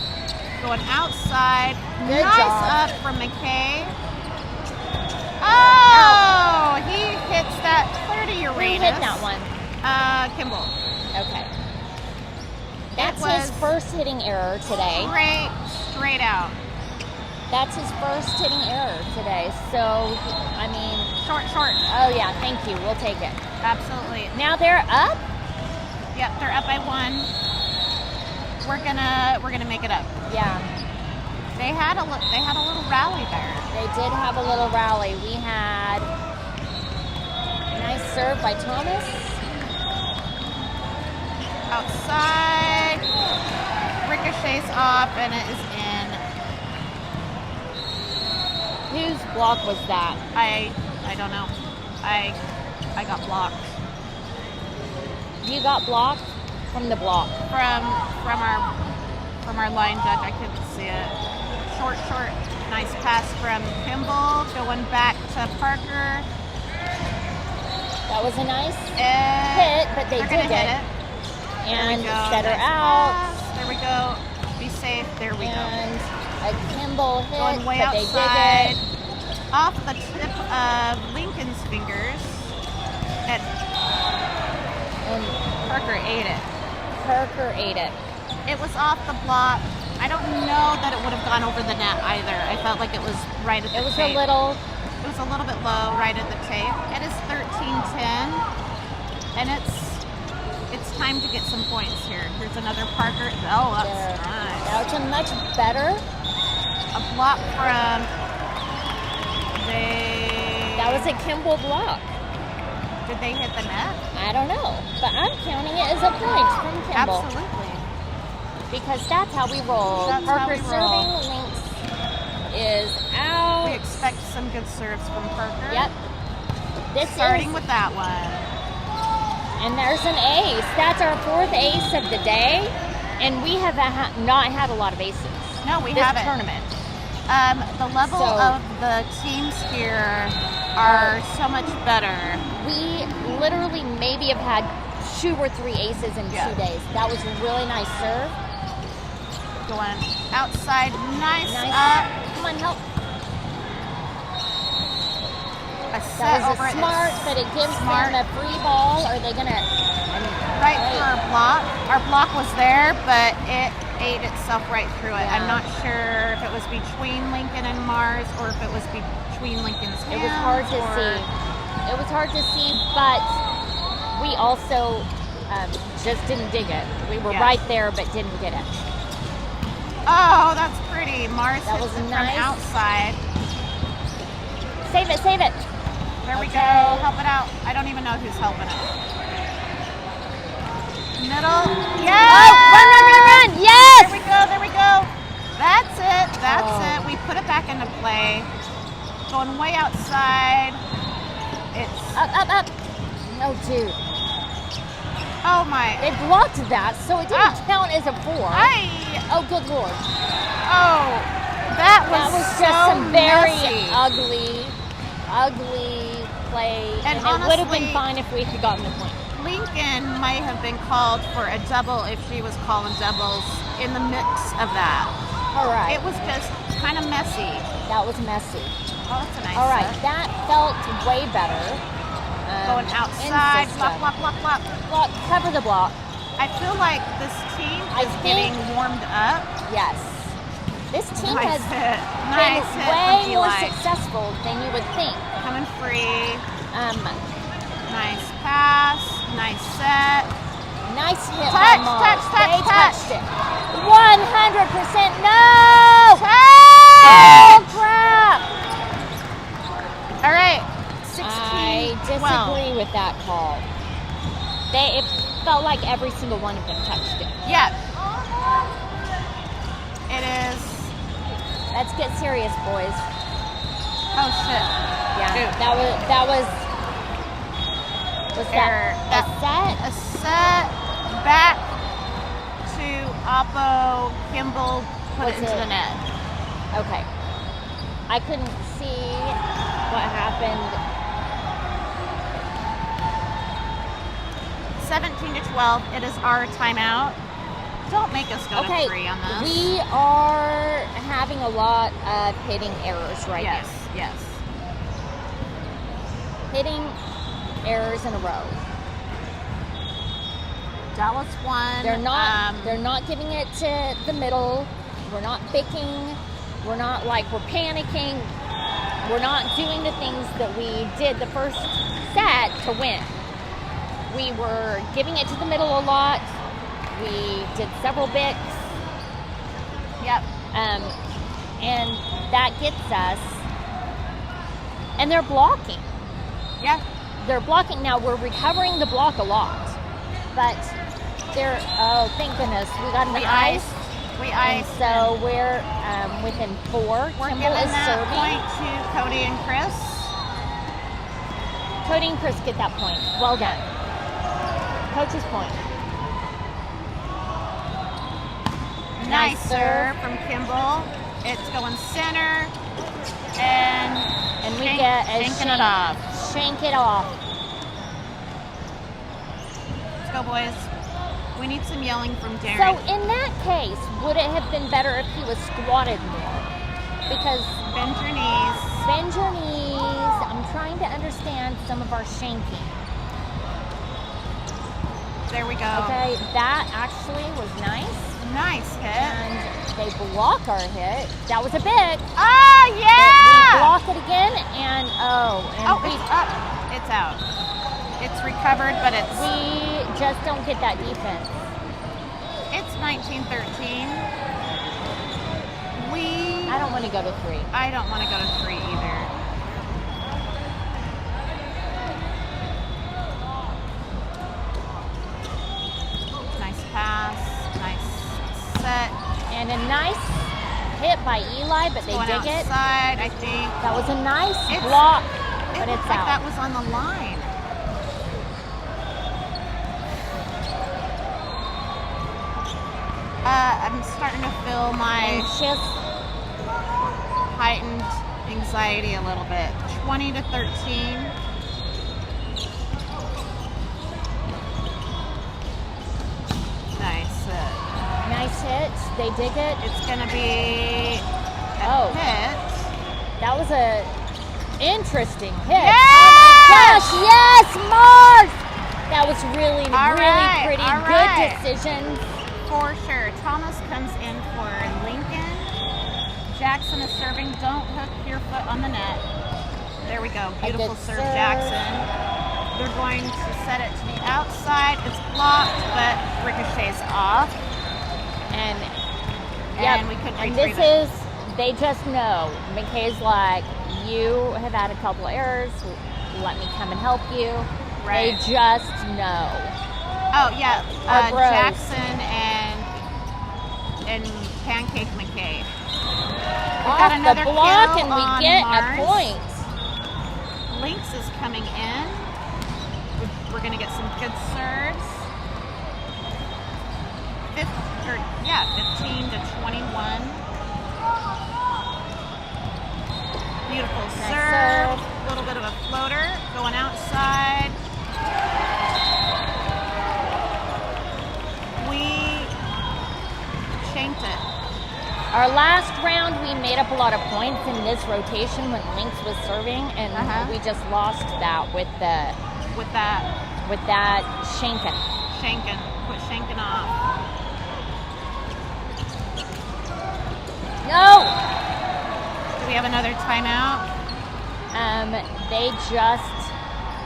Going outside. Good nice job. up from McKay. Oh, he hits that clear to Who Uranus. hit that one? Kimball. Okay. That's was his first hitting error today. Straight out. That's his first hitting error today. So, I mean, Short. oh yeah, thank you. We'll take it. Absolutely. Now they're up. Yep, they're up by 1. We're gonna make it up. Yeah, They had a little rally there. they did have a little rally. We had a nice serve by Thomas. Outside, ricochets off, and it is in. Whose block was that? I don't know. I got blocked You got blocked from the block. from our line judge. I couldn't see it. Short. Nice pass from Kimball, going back to Parker. That was a nice And hit, but they they're did gonna hit it. it. And There we go. set her Nice out. pass. There we go. Be safe. There we go. And a Kimball hit, Going way but they outside. dig it. Off the tip of Lincoln's fingers. And And Parker ate it. Parker ate it. It was off the block. I don't know that it would have gone over the net either. I felt like it was right at the It was tape. a little. It was a little bit low, right at the tape. It is 13-10, and it's time to get some points here. Here's another Parker. Oh, that's There. nice. That was a much better. A block from That was a Kimball block. Did they hit the net? I don't know, but I'm counting it as a point from Kimball Absolutely. because that's how we roll. That's how Parker we roll. serving, Lynx is We out. expect some good serves from Parker. Yep. This Starting is, with that one. and there's an ace. That's our fourth ace of the day, and we have not had a lot of aces No, we this haven't. tournament. The level So- of the teams here are so much better. We literally maybe have had 2 or 3 aces in Yeah. 2 days. That was a really nice serve. Going outside, nice, Nice. up. Come on, help. A set That was over a at smart, the but it gives smart. them a free ball. Are they gonna? right for our block. Our block was there, but it ate itself right through it. Yeah. I'm not sure if it was between Lincoln and Mars or if it was between Lincoln's hands. It was hard to or- see. It was hard to see, but we also just didn't dig it. We were Yeah. right there, but didn't get it. Oh, that's pretty. Mars That hits was it nice. from outside. Save it, save it. There we go. Okay. Help it out. I don't even know who's helping it. Middle. Yeah. Oh, run! There Yes! we go. There we go. That's it. That's Oh. it. We put it back into play. Going way outside. It's. Up. Oh, dude. Oh my. They blocked that, so it didn't Ah. count as a 4. Oh, good lord. Oh. That was, That was just so some very messy. ugly play. And And it would have been honestly- fine if we had gotten the point. Lincoln might have been called for a double if she was calling doubles in the mix of that. All right. It was just kind of messy. That was messy. Oh, that's a nice All right. set. That felt way better. Going in outside, system. block. Block, cover the block. I feel like this team I is think- getting warmed up. Yes. This team Nice has hit. been Nice hit way from more Eli. successful than you would think. Coming free. Um, Nice pass. Nice set. nice hit Touch, by Mars. touch, touch, They touch. touched it. 100%. No! Oh, Touch! crap! All right. I 16-12. disagree with that call. It felt like every single one of them touched it. Yeah. It is. Let's get serious, boys. Oh shit. Yeah, Dude. that was Error. that a set? A set back to Oppo. Kimball put Was it into it- the net. Okay. I couldn't see what happened. 17-12. It is our timeout. Don't make us go Okay, to 3 on this. we are having a lot of hitting errors right Yes. now. Yes. Hitting errors in a row. Dallas won. They're not giving it to the middle. We're not picking. We're not like we're panicking. We're not doing the things that we did the first set to win. We were giving it to the middle a lot. We did several bits. Yep. And that gets us. And they're blocking. Yeah. They're blocking. Now we're recovering the block a lot. But they're, oh, thank goodness. We got an We ice. iced. We And iced. so we're within 4. We're Kimball giving is that serving. point to Cody and Chris. Cody and Chris get that point. Well done. Coach's point. Nice Nice serve from Kimball. It's going center. And we shank- get a shanking it off. Shank it off. Let's go, boys. We need some yelling from Darren. So in that case, would it have been better if he was squatted more? Because Bend your knees. bend your knees. I'm trying to understand some of our shanking. There we go. Okay, that actually was nice. Nice hit. And they block our hit. That was a bit. Oh, We yeah! block it again, and Oh, we it's up. It's out. It's recovered, but we just don't get that defense. it's 1913. I don't want to go to 3. I don't want to go to 3 either. Nice pass. Nice set. And a nice hit by Eli, but they Going dig it. outside, I think. That was a nice It's- block, It but looks it's like out. that was on the line. I'm starting to feel my And just heightened anxiety a little bit. 20-13. Nice. nice hit. They dig it. It's going to be a Oh. hit. That was a interesting hit. Yes! Oh my gosh, yes, Mark! That was really, All really right, pretty. all Good right. decision. For sure. Thomas comes in for Lincoln. Jackson is serving. Don't hook your foot on the net. There we go. Beautiful good serve, serve. Jackson. They're going to set it to the outside. It's blocked, but ricochets off. And And we could and retrieve this is, they just know. McKay's like, you have had a couple errors. Let me come and help you. Right. They just know. Oh yeah, Our bros. Jackson and Pancake McKay. Off another the block, kill and on we get Mars. a point. Lynx is coming in. We're gonna get some good serves. 15-21. Beautiful Nice serve. serve. A little bit of a floater going outside. We shanked it. Our last round, we made up a lot of points in this rotation when Lynx was serving, and Uh-huh. we just lost that with that shanking. Shanking. Quit shanking off. No. Do we have another timeout? They just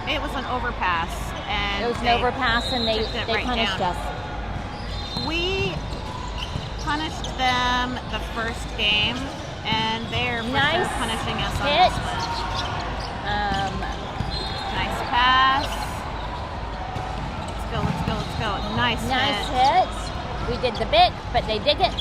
It was an overpass, and it was an they overpass, and they tipped it right punished down. us. We punished them the first game, and they're for sure Nice punishing us on hit. this one. Um, Nice pass. Let's go, let's go, let's go. Nice nice hit. hit. We did the big, but they dig it.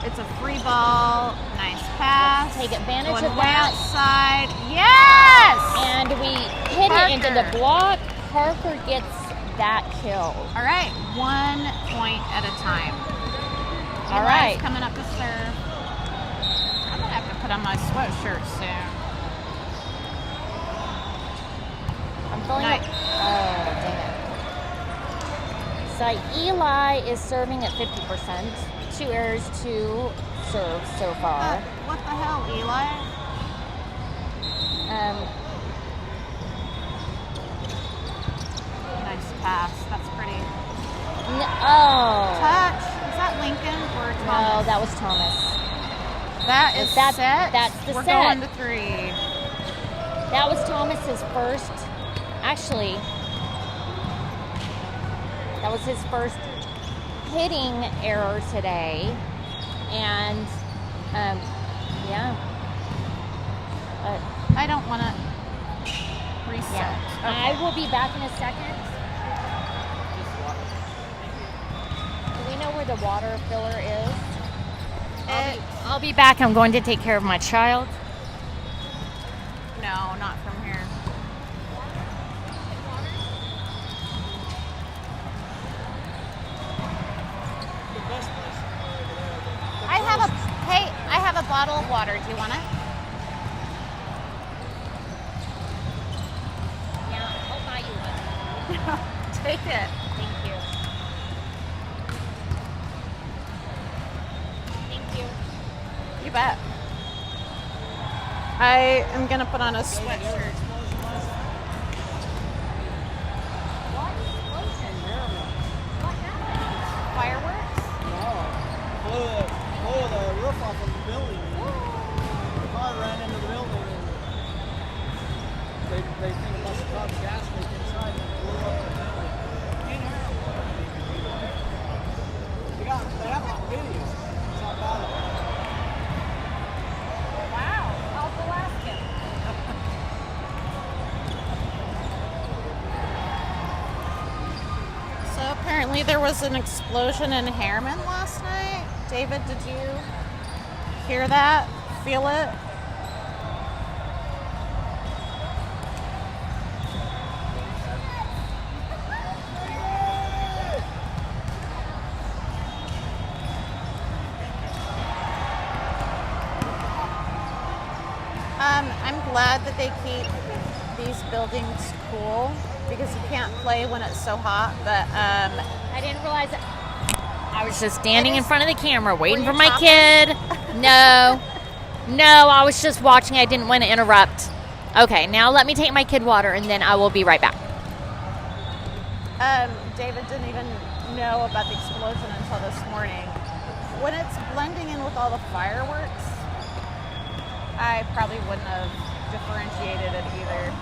It's a free ball. Nice pass. Take advantage Going of way that. outside. Yes! And we hit it into the Parker. block. Parker gets that kill. All right, 1 point at a time. All Eli's right. coming up to serve. I'm gonna have to put on my sweatshirt soon. I'm feeling Nice. it. Oh, dang it. So Eli is serving at 50%. 2 errors, 2 serves so far. What the hell, Eli? Nice pass. That's pretty. Oh. Touch. Is that Lincoln or No, Thomas? that was Thomas. That is That- set. that's the We're set. going to 3. That was Thomas's first. Actually, that was his first hitting error today, and yeah. I don't want to reset. Yeah. Okay. I will be back in a second. Do we know where the water filler is? I'll be back. I'm going to take care of my child. No, not from here. The best place. I have a bottle of water. Do you want it? Yeah, I'll buy you one. Take it. Thank you. bet. I am gonna put on a sweatshirt. Fireworks? Blew the roof off of the building. The car ran into the building and they think it must have caught the gas leak inside and blew up the building. They have it on video. It's not bad. Wow, South Alaskan. So apparently there was an explosion in Harriman last night. David, did you hear that? Feel it? I'm glad that they keep these buildings cool because you can't play when it's so hot. But I didn't realize it. I was just standing in front of the camera waiting Were for you my chopping? kid. No, I was just watching. I didn't want to interrupt. Okay, now let me take my kid water and then I will be right back. David didn't even know about the explosion until this morning. When it's blending in with all the fireworks, I probably wouldn't have differentiated it either.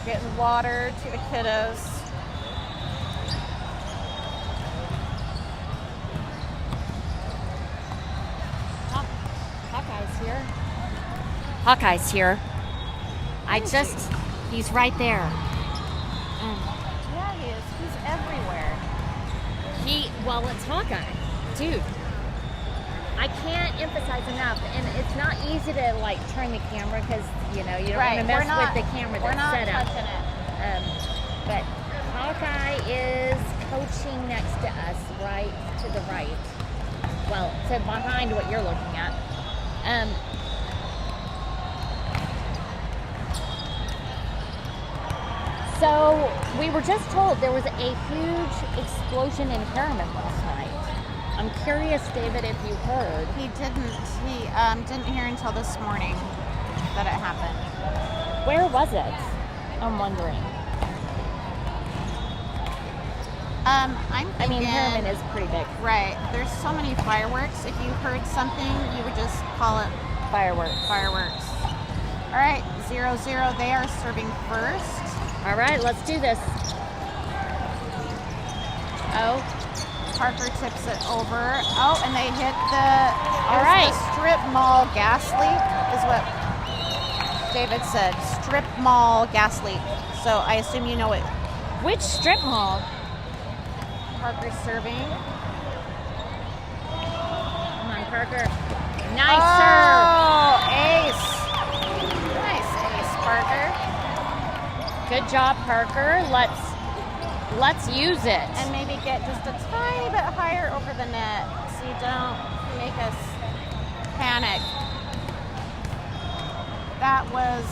Getting water to the kiddos. Hawkeye's here. Hawkeye's here. He's right there. Yeah, he is. He's everywhere. Well, it's Hawkeye. Dude, I can't emphasize enough, and it's not easy to, like, turn the camera because, you know, you don't want to mess with the camera We're that's not set up. touching it. But Hawkeye is coaching next to us, right to the right. Well, to behind what you're looking at. So we were just told there was a huge explosion in Harriman last night. I'm curious, David, if you heard. He didn't. He didn't hear until this morning that it happened. Where was it? I'm wondering. I'm thinking, Harriman is pretty big. right. There's so many fireworks. If you heard something, you would just call it Fireworks. fireworks. All right, 0-0. They are serving first. All right, let's do this. Oh, Parker tips it over. Oh, and they hit the. All it was right. the strip mall gas leak is what David said. Strip mall gas leak. So I assume you know it. Which strip mall? Parker's serving. Come on, Parker. Nice serve. Oh, ace. Nice ace, Parker. Good job, Parker. Let's use it. And maybe get just a tiny bit higher over the net so you don't make us panic. That was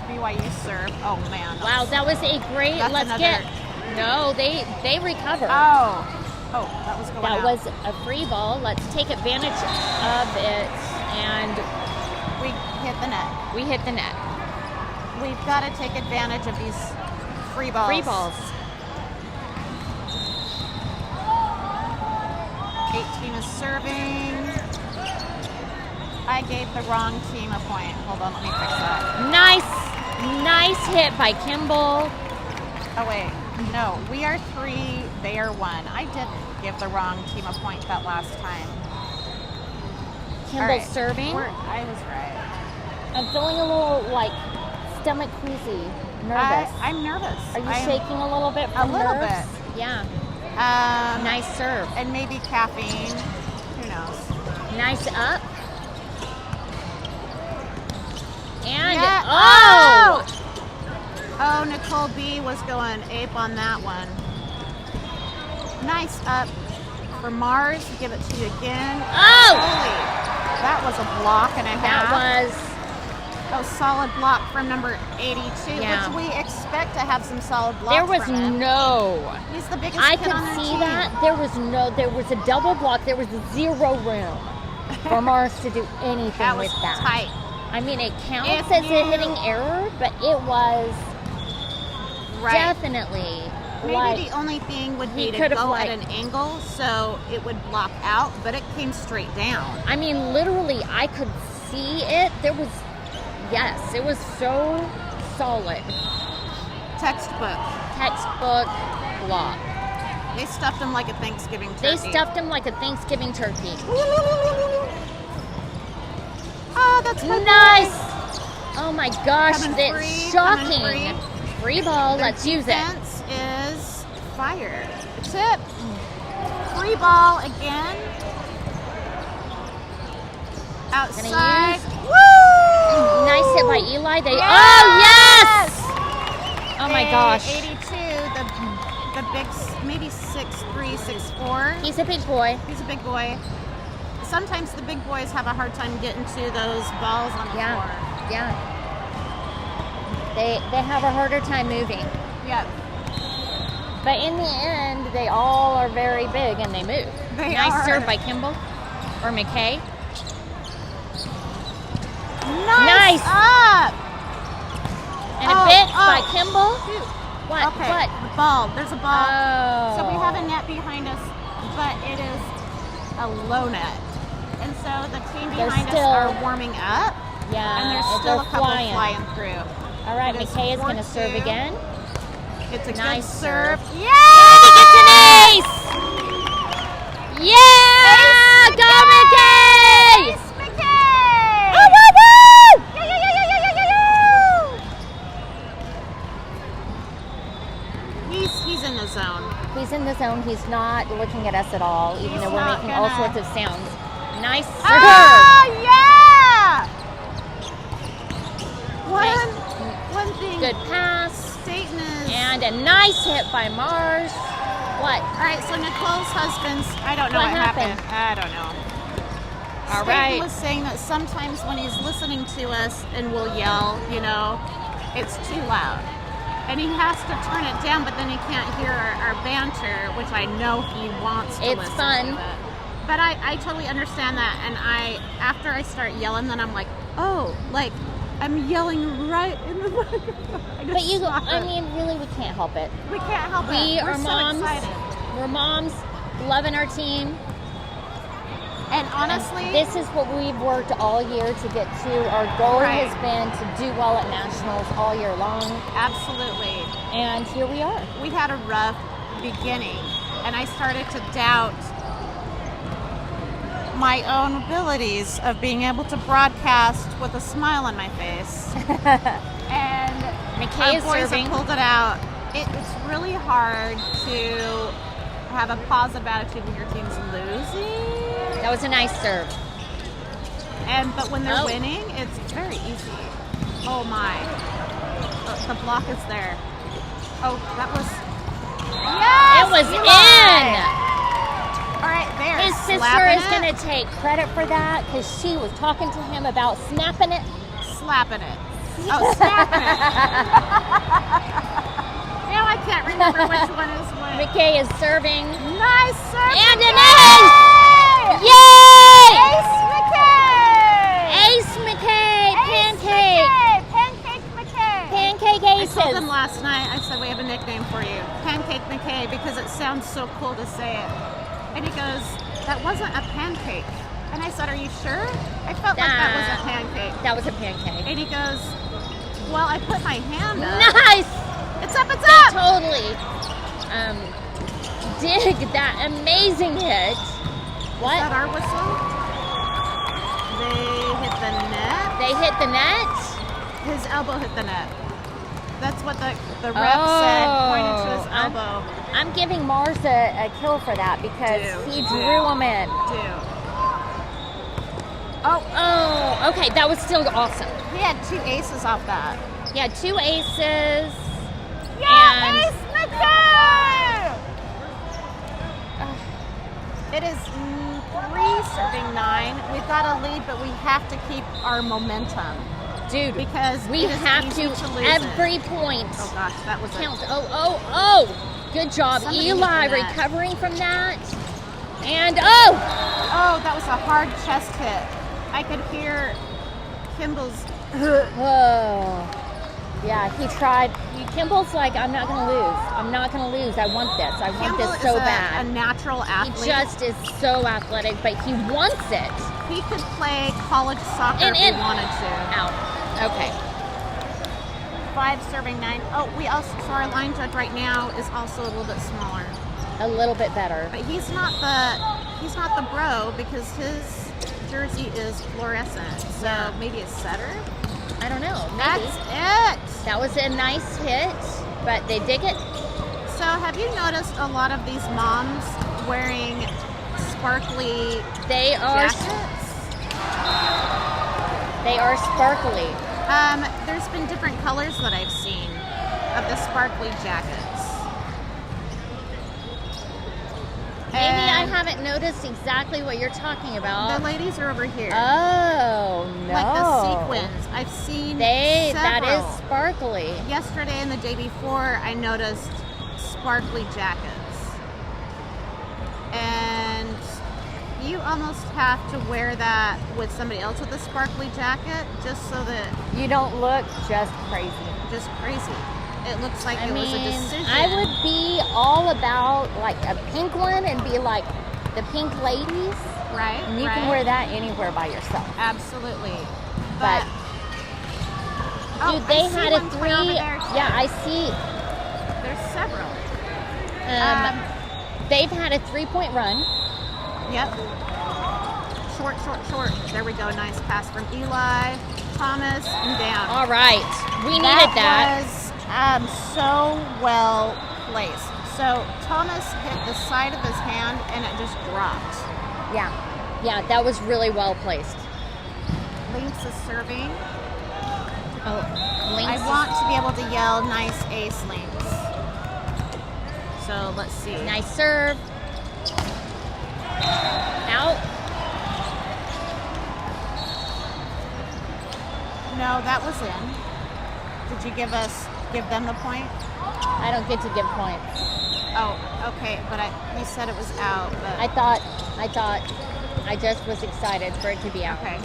BYU serve. Oh man. Wow, that was a great. That's Let's another- get. No, they recovered. Oh, that was going That out. was a free ball. Let's take advantage of it, and We hit the net. we hit the net. We've got to take advantage of these free balls. Free balls. 18 is serving. I gave the wrong team a point. Hold on, let me fix that. Nice hit by Kimball. Oh wait, no, we are 3, they are 1. I didn't give the wrong team a point that last time. Kimball All right, serving. I was right. I'm feeling a little like stomach queasy, nervous. I'm nervous. Are you I'm- shaking a little bit A from little nerves? Yeah. Nice serve. And maybe caffeine. Who knows? Nice up. And Yeah. oh! Oh, Nicole B was going ape on that one. Nice up for Mars. Give it to you again. Oh! Holy, that was a block and a half. That was Oh, solid block from number 82, Yeah. which we expect to have some solid blocks There was from him. no. He's the biggest I kid could on their see team. that. There was a double block. There was zero room for Mars to do anything That was with that. tight. I mean, it counts If as you- a hitting error, but it was Right. definitely Maybe like the only thing would he be to could've, go like- at an angle so it would block out, but it came straight down. I mean, literally, I could see it. There was, yes, it was so solid. Textbook. Textbook block. They stuffed him like a Thanksgiving turkey. They stuffed him like a Thanksgiving turkey. Oh, that's my Nice. boy. Oh my gosh, Coming that's free, shocking. coming Free ball. Their Let's use it. defense is fire. Tip. Free ball again. Outside. use- Woo! Nice hit by Eli. They. Yes! Oh yes! Oh my A gosh. 82. The big, maybe 6'3", 6'4". He's a big boy. He's a big boy. Sometimes the big boys have a hard time getting to those balls on the Yeah. floor. Yeah. They have a harder time moving. Yep. But in the end, they all are very big and they move. They Nice are. serve by Kimball or McKay. Nice. Up. And a Oh, bit oh. by Kimball. What? Okay. What? The ball. There's a ball. Oh. So we have a net behind us, but it is a low net. And so the team They're behind us still- are warming up, Yeah. and there's still they're a couple flying. through. All right, It is McKay is going to 4-2. serve again. It's a Nice good serve. serve. Yeah! And he gets an ace! Yeah! Ace Go McKay! McKay! Ace McKay! Oh, woo, woo! Yeah, yeah, yeah, yeah, yeah, yeah, yeah! He's in the zone. He's in the zone. He's not looking at us at all, even He's though we're not making all gonna- sorts of sounds. Nice serve. Oh, yeah! One thing. Good pass. Staten is. And a nice hit by Mars. What? All right, so Nicole's husband's. I don't know What what happened? I don't know. All Staten right. was saying that sometimes when he's listening to us and we'll yell, it's too loud. And he has to turn it down, but then he can't hear our banter, which I know he wants to It's listen fun. to it. But I totally understand that. And after I start yelling, then I'm like, oh, like, I'm yelling right in the microphone. But I mean, really, we can't help it. we can't help it. We We're are so moms. excited. We're moms, loving our team. And honestly, This is what we've worked all year to get to. Our goal Right. has been to do well at nationals all year long, absolutely. and here we are. We had a rough beginning, and I started to doubt my own abilities of being able to broadcast with a smile on my face. And McKay our is boys serving. have pulled it out. It's really hard to have a positive attitude when your team's losing. That was a nice serve. But when they're Oh. winning, it's very easy. Oh my. The block is there. Oh, that was. Yes! It was Eli! in. All right, there. His sister Slapping is it, going to take credit for that because she was talking to him about snapping it. slapping it. Oh, snapping it. Now I can't remember which one is which. McKay is serving. Nice serve. And an McKay! Yay! Ace McKay! Ace McKay! Ace Pancake! McKay! Pancake McKay! Pancake I aces! told him last night, I said, we have a nickname for you, Pancake McKay, because it sounds so cool to say it. And he goes, that wasn't a pancake. And I said, are you sure? I felt like that was a pancake. That was a pancake. And he goes, well, I put my hand up. Nice! It's up, it's They up! totally dig that amazing hit. Is What? that our whistle? They hit the net. They hit the net? His elbow hit the net. That's what the ref said, pointed to his I'm- elbow. I'm giving Mars a kill for that because he drew him in. Oh, okay. That was still awesome. He had 2 aces off that. Yeah, 2 aces. Yeah, And- Ace McKay! It is 3 serving 9. We've got a lead, but we have to keep our momentum. Dude, because we it is have easy to lose every it. point Oh gosh, that was counts. it. Oh. Good job, Somebody Eli, hit the net. recovering from that. And Oh, that was a hard chest hit. I could hear Kimball's. oh. Yeah, he tried. Kimball's like, I'm not going to lose. I'm not going to lose. I want this. I want Kimball this so is a bad. natural He athlete. just is so athletic, but he wants it. He could play college soccer And- if he and- wanted to. Out. Okay. 5 serving 9. Oh, we also so our line judge right now is also a little bit smaller, A little bit better. but he's not the bro because his jersey is fluorescent. So Yeah. maybe a setter. I don't know. Maybe. That's it. That was a nice hit, but they dig it. So have you noticed a lot of these moms wearing sparkly They are jackets? sparkly. There's been different colors that I've seen of the sparkly jackets. Maybe I And haven't noticed exactly what you're talking The about. ladies are over here. Oh no! Like the sequins. I've seen That several. is sparkly. Yesterday and the day before, I noticed sparkly jackets. And you almost have to wear that with somebody else with a sparkly jacket just so that You don't look just crazy. just crazy. It looks like I it was a mean, decision. I would be all about like a pink one and be like the pink ladies, right? and you right. can wear that anywhere by yourself. Absolutely. But Oh, dude, I they see had a one clear over 3. there, too. Yeah, I see. There's several. They've had a 3-point run. Yep. Short. There we go. Nice pass from Eli, Thomas, and down. All right, we needed that. was so well placed. So Thomas hit the side of his hand and it just dropped. Yeah, that was really well placed. Lynx is serving. Oh, Lynx I want to be able to yell nice ace, Lynx. So let's see. nice serve. Out. No, that was in. Did you give them the point? I don't get to give points. Oh, okay, but you said it was out, but I thought I just was excited for it to be out. okay.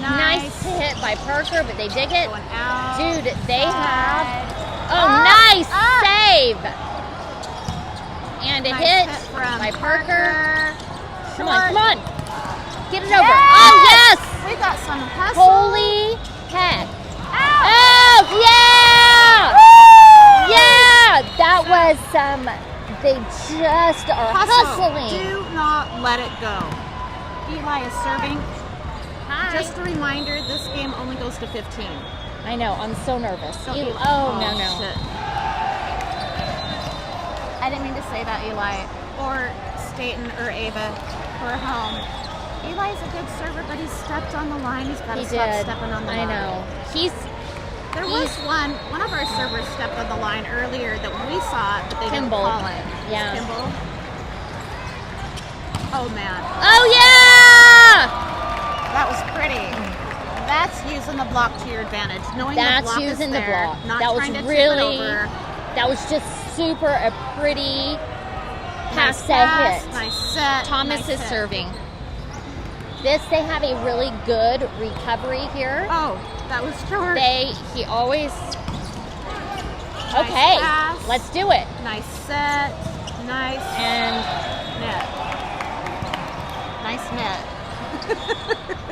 Nice hit by Parker, but they dig it. Going out. Dude, they have. Side. Oh, Up, nice up. save! And a Nice hit from by Parker. Come Short. on. Get it over. Yes! Oh, yes! We got some hustle. Holy heck. Out. Oh, yeah! Yeah! That was some. They just are hustling. Do not let it go. Eli is serving. Hi. Just a reminder, this game only goes to 15. I know. I'm so nervous. So You- Eli- oh, no. Shit. I didn't mean to say that, Eli. Or Staten or Ava who are home. Eli's a good server, but he stepped on the line. He's got to He stop did. stepping on the I line. know. He's There was one of our servers stepped on the line earlier that we saw it, but they Kimball. didn't call it. Yeah. Kimball. Oh man, Oh, yeah! that was pretty. That's using the block to your advantage. Knowing That's the block using is the there, block. not That was trying to really- tip it over. That was just super a pretty pass Nice that pass, hit. nice set. Thomas nice is hit. serving. They have a really good recovery here. Oh, that was short. He always. Nice Okay, pass. let's do it. Nice set. Nice And net. Nice net.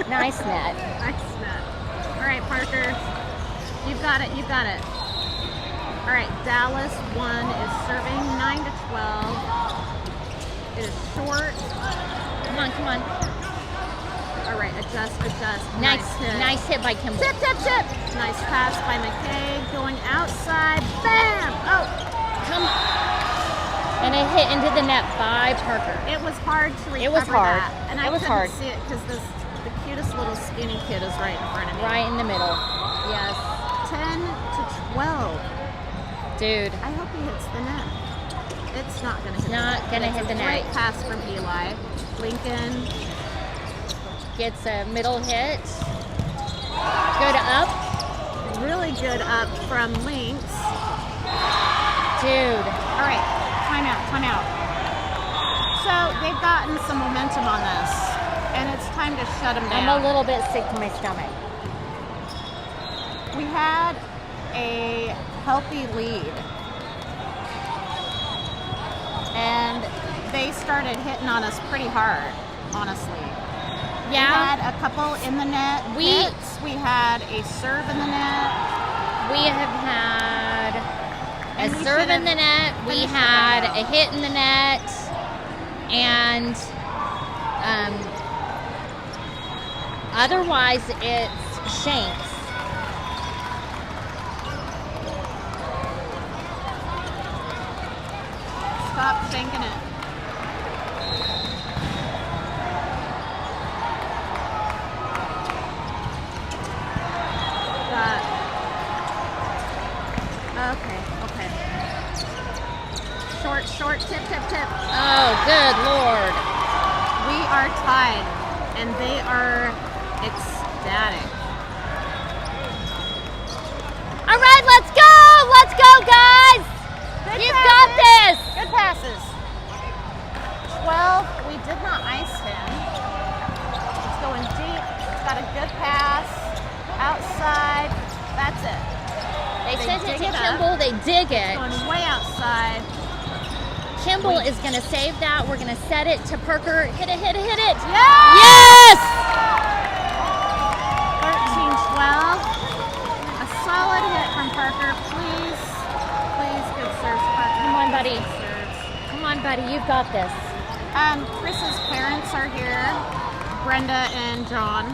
nice net. Nice net. All right, Parker. You've got it. You've got it. All right, Dallas 1 is serving 9 to 12. It is short. Come on. All right, adjust. Nice hit by Kimball. Tip. Nice pass by McKay. Going outside. Bam! Oh, Come on. And a hit into the net by Parker. it was hard to recover It was hard. that. And I It was couldn't hard. see it because the cutest little skinny kid is right in front of me. Right in the middle. Yes. 10 to 12. Dude. I hope he hits the net. It's not going to hit Not the net. gonna It's hit a the net. Great pass from Eli. Lincoln. Gets a middle hit. Good up. Really good up from Lynx. Dude. All right, time out. So they've gotten some momentum on this, and it's time to shut them down. I'm a little bit sick to my stomach. We had a healthy lead, and they started hitting on us pretty hard, honestly. We Yeah. had a couple in the net hits. We had a serve in the net. We have had a And we serve should in the have net. We finished had it a hit in the net. And otherwise, it's shanks. Stop shanking it. Okay. Short, tip. Oh, good Lord. We are tied, and they are ecstatic. All right, let's go. Let's go, guys. You've got this. Good passes. 12. We did not ice him. It's going deep. It's got a good pass. Outside. That's it. They They sent it dig to it up. Kimball. They dig it. Going way outside. Kimball is going to save that. We're going to set it to Perker. Hit it. Yeah! Yes! 13-12. A solid hit from Parker. Please, good serves, Parker. Come on, buddy. Good serves. Come on, buddy. You've got this. Chris's parents are here, Brenda and John.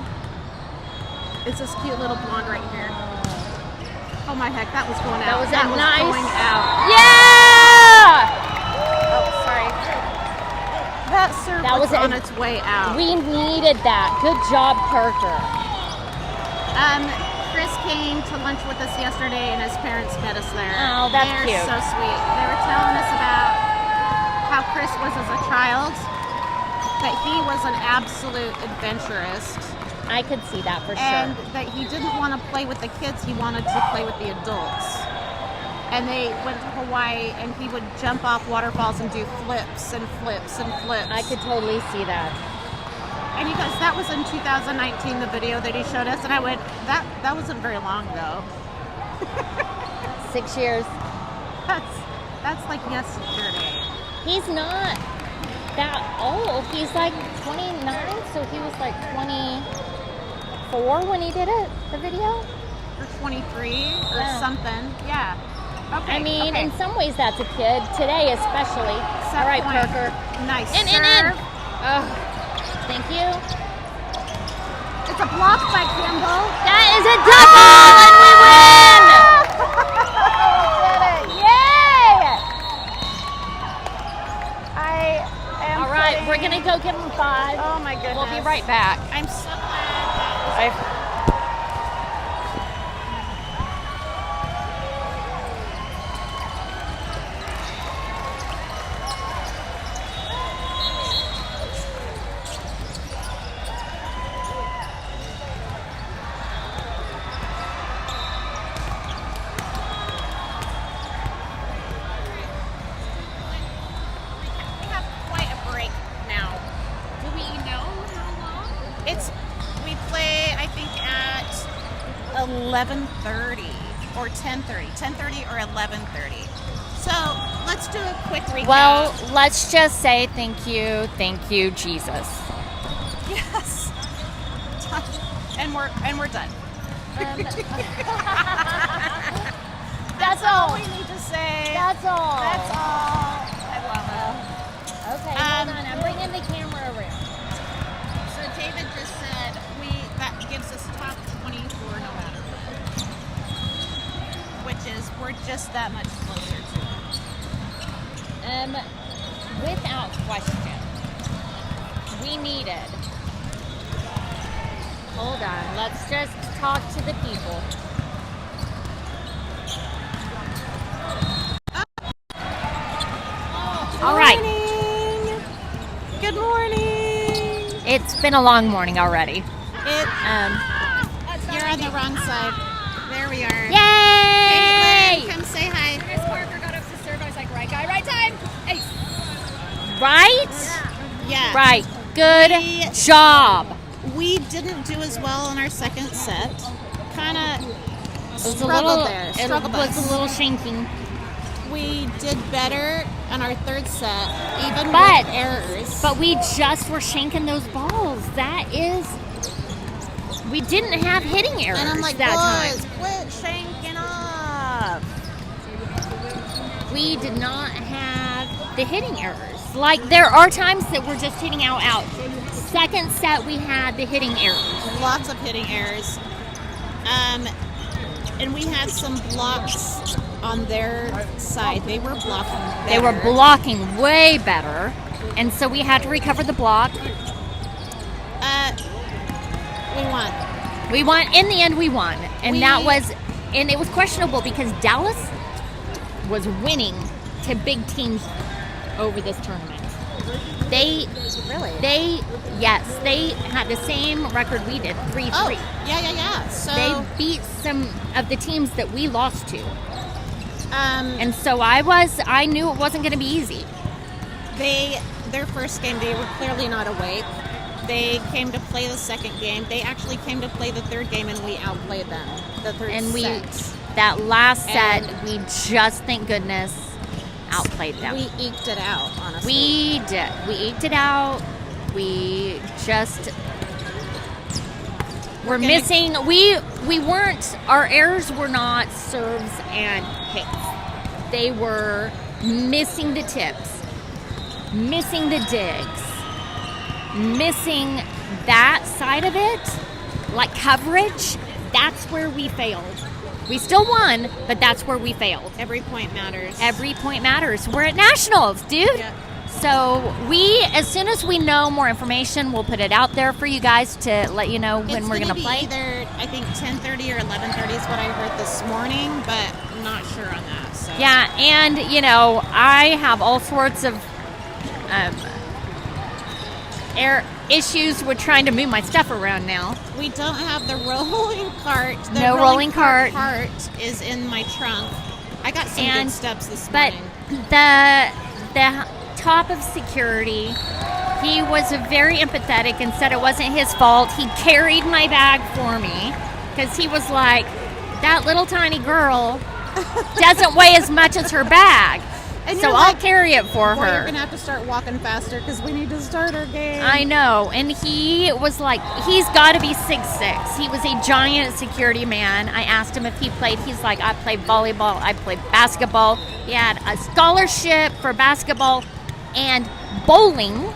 It's this cute little blonde right here. Oh my heck, that was going out. That was nice. Going out. Yeah! Oh, sorry. That serve That was was on a- its way out. We needed that. Good job, Perker. Chris came to lunch with us yesterday, and his parents met us there. Oh, that's They're cute. so sweet. They were telling us about how Chris was as a child, that he was an absolute adventurist, I could see that for and sure. that he didn't want to play with the kids, he wanted to play with the adults. And they went to Hawaii, and he would jump off waterfalls and do flips and flips and flips. I could totally see that. And you guys, that was in 2019, the video that he showed us, and I went, that wasn't very long ago. 6 years. That's like yesterday. He's not that old. He's like 29, so he was like 24 when he did it, the video. Or 23 or Yeah. something. Yeah. Okay. I mean, okay. in some ways that's a kid. Today especially. Set All right, point. Perker. Nice In. serve. Oh, thank you. It's a block by Kimball. That is a double, and we win! We did it. Yay! I am All right, putting- we're gonna go give him 5. Oh my goodness. We'll be right back. I'm so glad that was we have quite a break now. Do we know how long? We play, I think, at 11:30 or 10:30. 10:30 or 11:30. So let's do a quick recap. Well, let's just say thank you, Jesus. yes. And we're done. That's all all. we need to say. That's all. That's all. I love Okay, Um, hold on. I'm bringing the camera around. it. So David just said that gives us top 24 no matter what, which is we're just that much closer to it. Without question, we needed. Hold on. Let's just talk to the people. All right. Morning. Good morning. It's been a long morning already. It Um, You're on the wrong side. There we are. Yay! Caitlin, come say hi. Chris Parker got up to serve. I was like, right guy, right time. Hey. Right? Yeah. Right. Good We- job. We didn't do as well in our second set. Kind of It was struggled there. It Struggle was bus. a little shanking. We did better on our third set, even But- with errors. But we just were shanking those balls. That is, we didn't have hitting errors and I'm like, that boys, time. quit shanking off. We did not have the hitting errors. Like, there are times that we're just hitting out. Second set, we had the hitting errors. Lots of hitting errors. And we had some blocks on their side. They were blocking better. They were blocking way better. And so we had to recover the block. We won. We won. In the end, we won. And that We- was, and it was questionable because Dallas was winning to big teams over this tournament. They had the same record we did, 3-3. Oh, yeah. So They beat some of the teams that we lost to. um, And so I knew it wasn't going to be easy. their first game, they were clearly not awake. They came to play the second game. They actually came to play the third game, and we outplayed them. The third And set. that last set, And- we just, thank goodness, outplayed them. We eked it out, honestly. We did. We eked it out. We just were gonna- missing. We weren't. Our errors were not serves and hits. They were missing the tips, missing the digs, missing that side of it, like coverage. That's where we failed. We still won, but that's where we failed. Every point matters. Every point matters. We're at nationals, dude. Yeah. So as soon as we know more information, we'll put it out there for you guys to let you know when It's we're gonna going to be play. Either I think 10:30 or 11:30 is what I heard this morning, but I'm not sure on that. So Yeah, and I have all sorts of issues with trying to move my stuff around now. we don't have the rolling cart. The No rolling cart. Part is in my trunk. I got some And- good steps this But morning. the top of security, he was very empathetic and said it wasn't his fault. He carried my bag for me because he was like, that little tiny girl doesn't weigh as much as her bag. And So you're I'll like, carry it for Boy, you're her. gonna have to start walking faster because we need to start our game. I know. And he was like, he's got to be 6'6". He was a giant security man. I asked him if he played. He's like, I played volleyball. I played basketball. He had a scholarship for basketball and bowling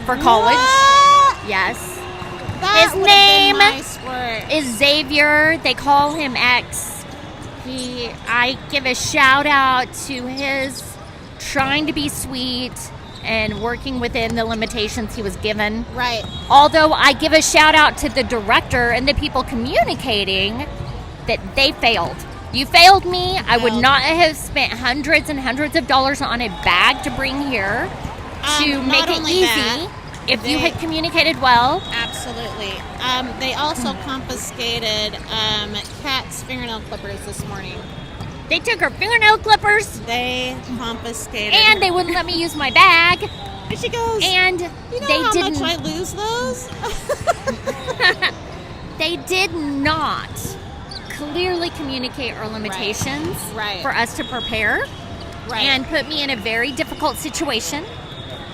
for college. What? Yes. That His would've name been my sport. Is Xavier. They call him X. I give a shout out to his trying to be sweet and working within the limitations he was given. Right. Although I give a shout out to the director and the people communicating that they failed. You failed me. I would Failed. not have spent hundreds and hundreds of dollars on a bag to bring here to Not make it only easy. that, If you they- had communicated well, Absolutely. They also confiscated Kat's fingernail clippers this morning. they took her fingernail clippers They confiscated. and they wouldn't let me use my bag. And she goes, And you know they how didn't. much I lose those? They did not clearly communicate our limitations Right. for us to prepare. Right. And put me in a very difficult situation.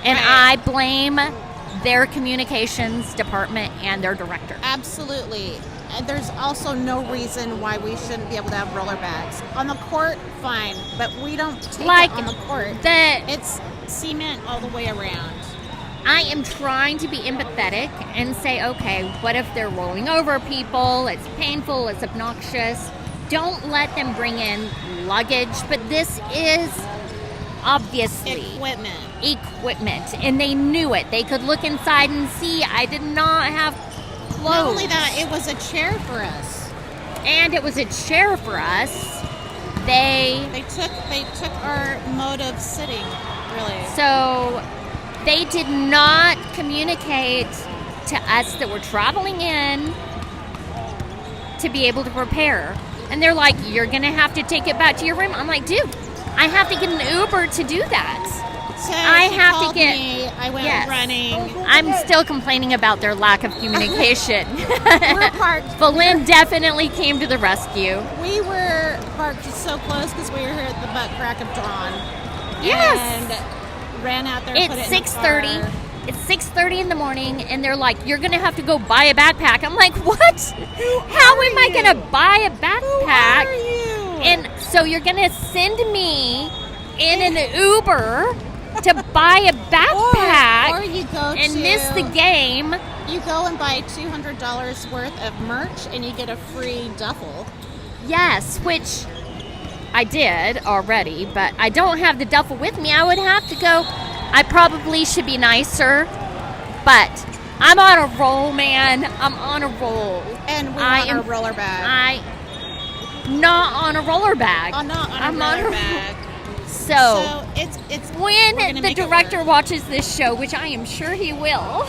And Right. I blame their communications department and their director. Absolutely. And there's also no reason why we shouldn't be able to have roller bags. On the court, fine, but we don't take Like it on the court. the It's cement all the way around. I am trying to be empathetic and say, okay, what if they're rolling over people? It's painful, it's obnoxious. Don't let them bring in luggage, but this is obviously equipment, and they knew it. They could look inside and see I did not have clothes. Not only that, it was a chair for us. And it was a chair for us. They They took our mode of sitting, really. So they did not communicate to us that we're traveling in to be able to prepare. And they're like, you're going to have to take it back to your room. I'm like, dude, I have to get an Uber to do that. So I she have to called get- me. I went Yes. running. I'm still complaining about their lack of communication. We're parked. But Lynn definitely came to the rescue. We were parked so close because we were here at the butt crack of dawn. Yes. And ran out there. put It's it in the 6:30. car. It's 6:30 in the morning, and they're like, "You're gonna have to go buy a backpack." I'm like, "What? How am I gonna buy a Who backpack?" are you? And so you're gonna send me in an Uber to buy a backpack or you go and to, miss the game. You go and buy $200 worth of merch, and you get a free duffel. Yes, which I did already, but I don't have the duffel with me. I would have to go. I probably should be nicer, but I'm on a roll, man. I'm on a roll. And we I want am- our roller bag. Not on a roller bag. Not on a I'm on roller a- bag. So So it's we're when gonna the make it director work. watches this show, which I am sure he will,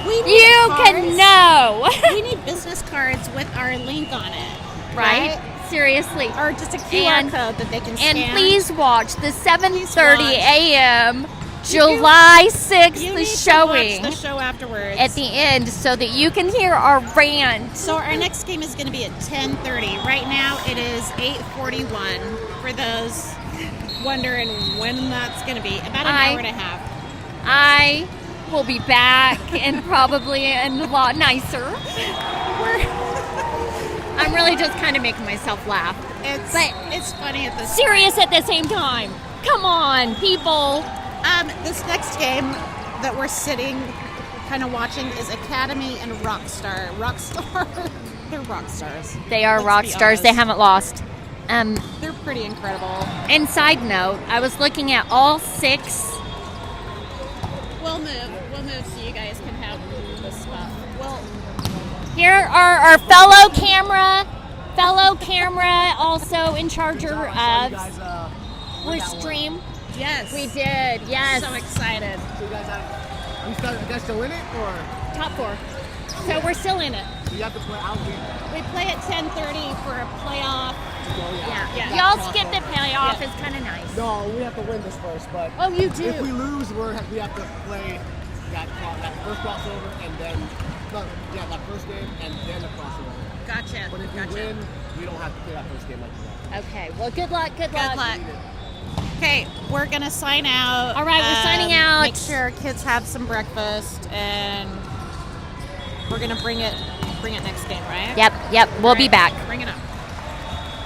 we need you cards. can know, We need business cards with our link on it, right? Seriously. Or just a QR And- code that they can scan. And please watch the 7:30 watch. a.m. July 6th you need showing to watch the show afterwards. at the end so that you can hear our rant. So our next game is going to be at 10:30. Right now it is 8:41. For those wondering when that's going to be, about an hour and a half. I will be back and probably a lot nicer. I'm really just kind of making myself laugh. It's funny at this. Serious at the same time. Come on, people. This next game that we're sitting, kind of watching, is Academy and Rockstar. Rockstar, they're rock stars. They are Let's rock be stars. They honest. haven't lost. They're pretty incredible. And side note, I was looking at all 6. We'll move so you guys can have the stuff. Well, Here are our fellow camera also in charge of Restream. yes, We did, yes. So excited. So you guys are you guys still in it, or Top 4. So we're still in it. do you have to play out? We play at 10:30 for a playoff. Yeah. Y'all skip the playoff. It's kind of nice. No, we have to win this first, but Oh, you if we do? lose, we have to play that first crossover and then that first game and then the crossover. Gotcha. But if we win, we don't have to play that first game like that. Okay. Well, good luck. Good luck. Good luck. Okay, we're gonna sign out. All right, we're signing out. Make sure our kids have some breakfast, and we're gonna bring it next game, right? Yep. We'll be Right, back. Bring it up.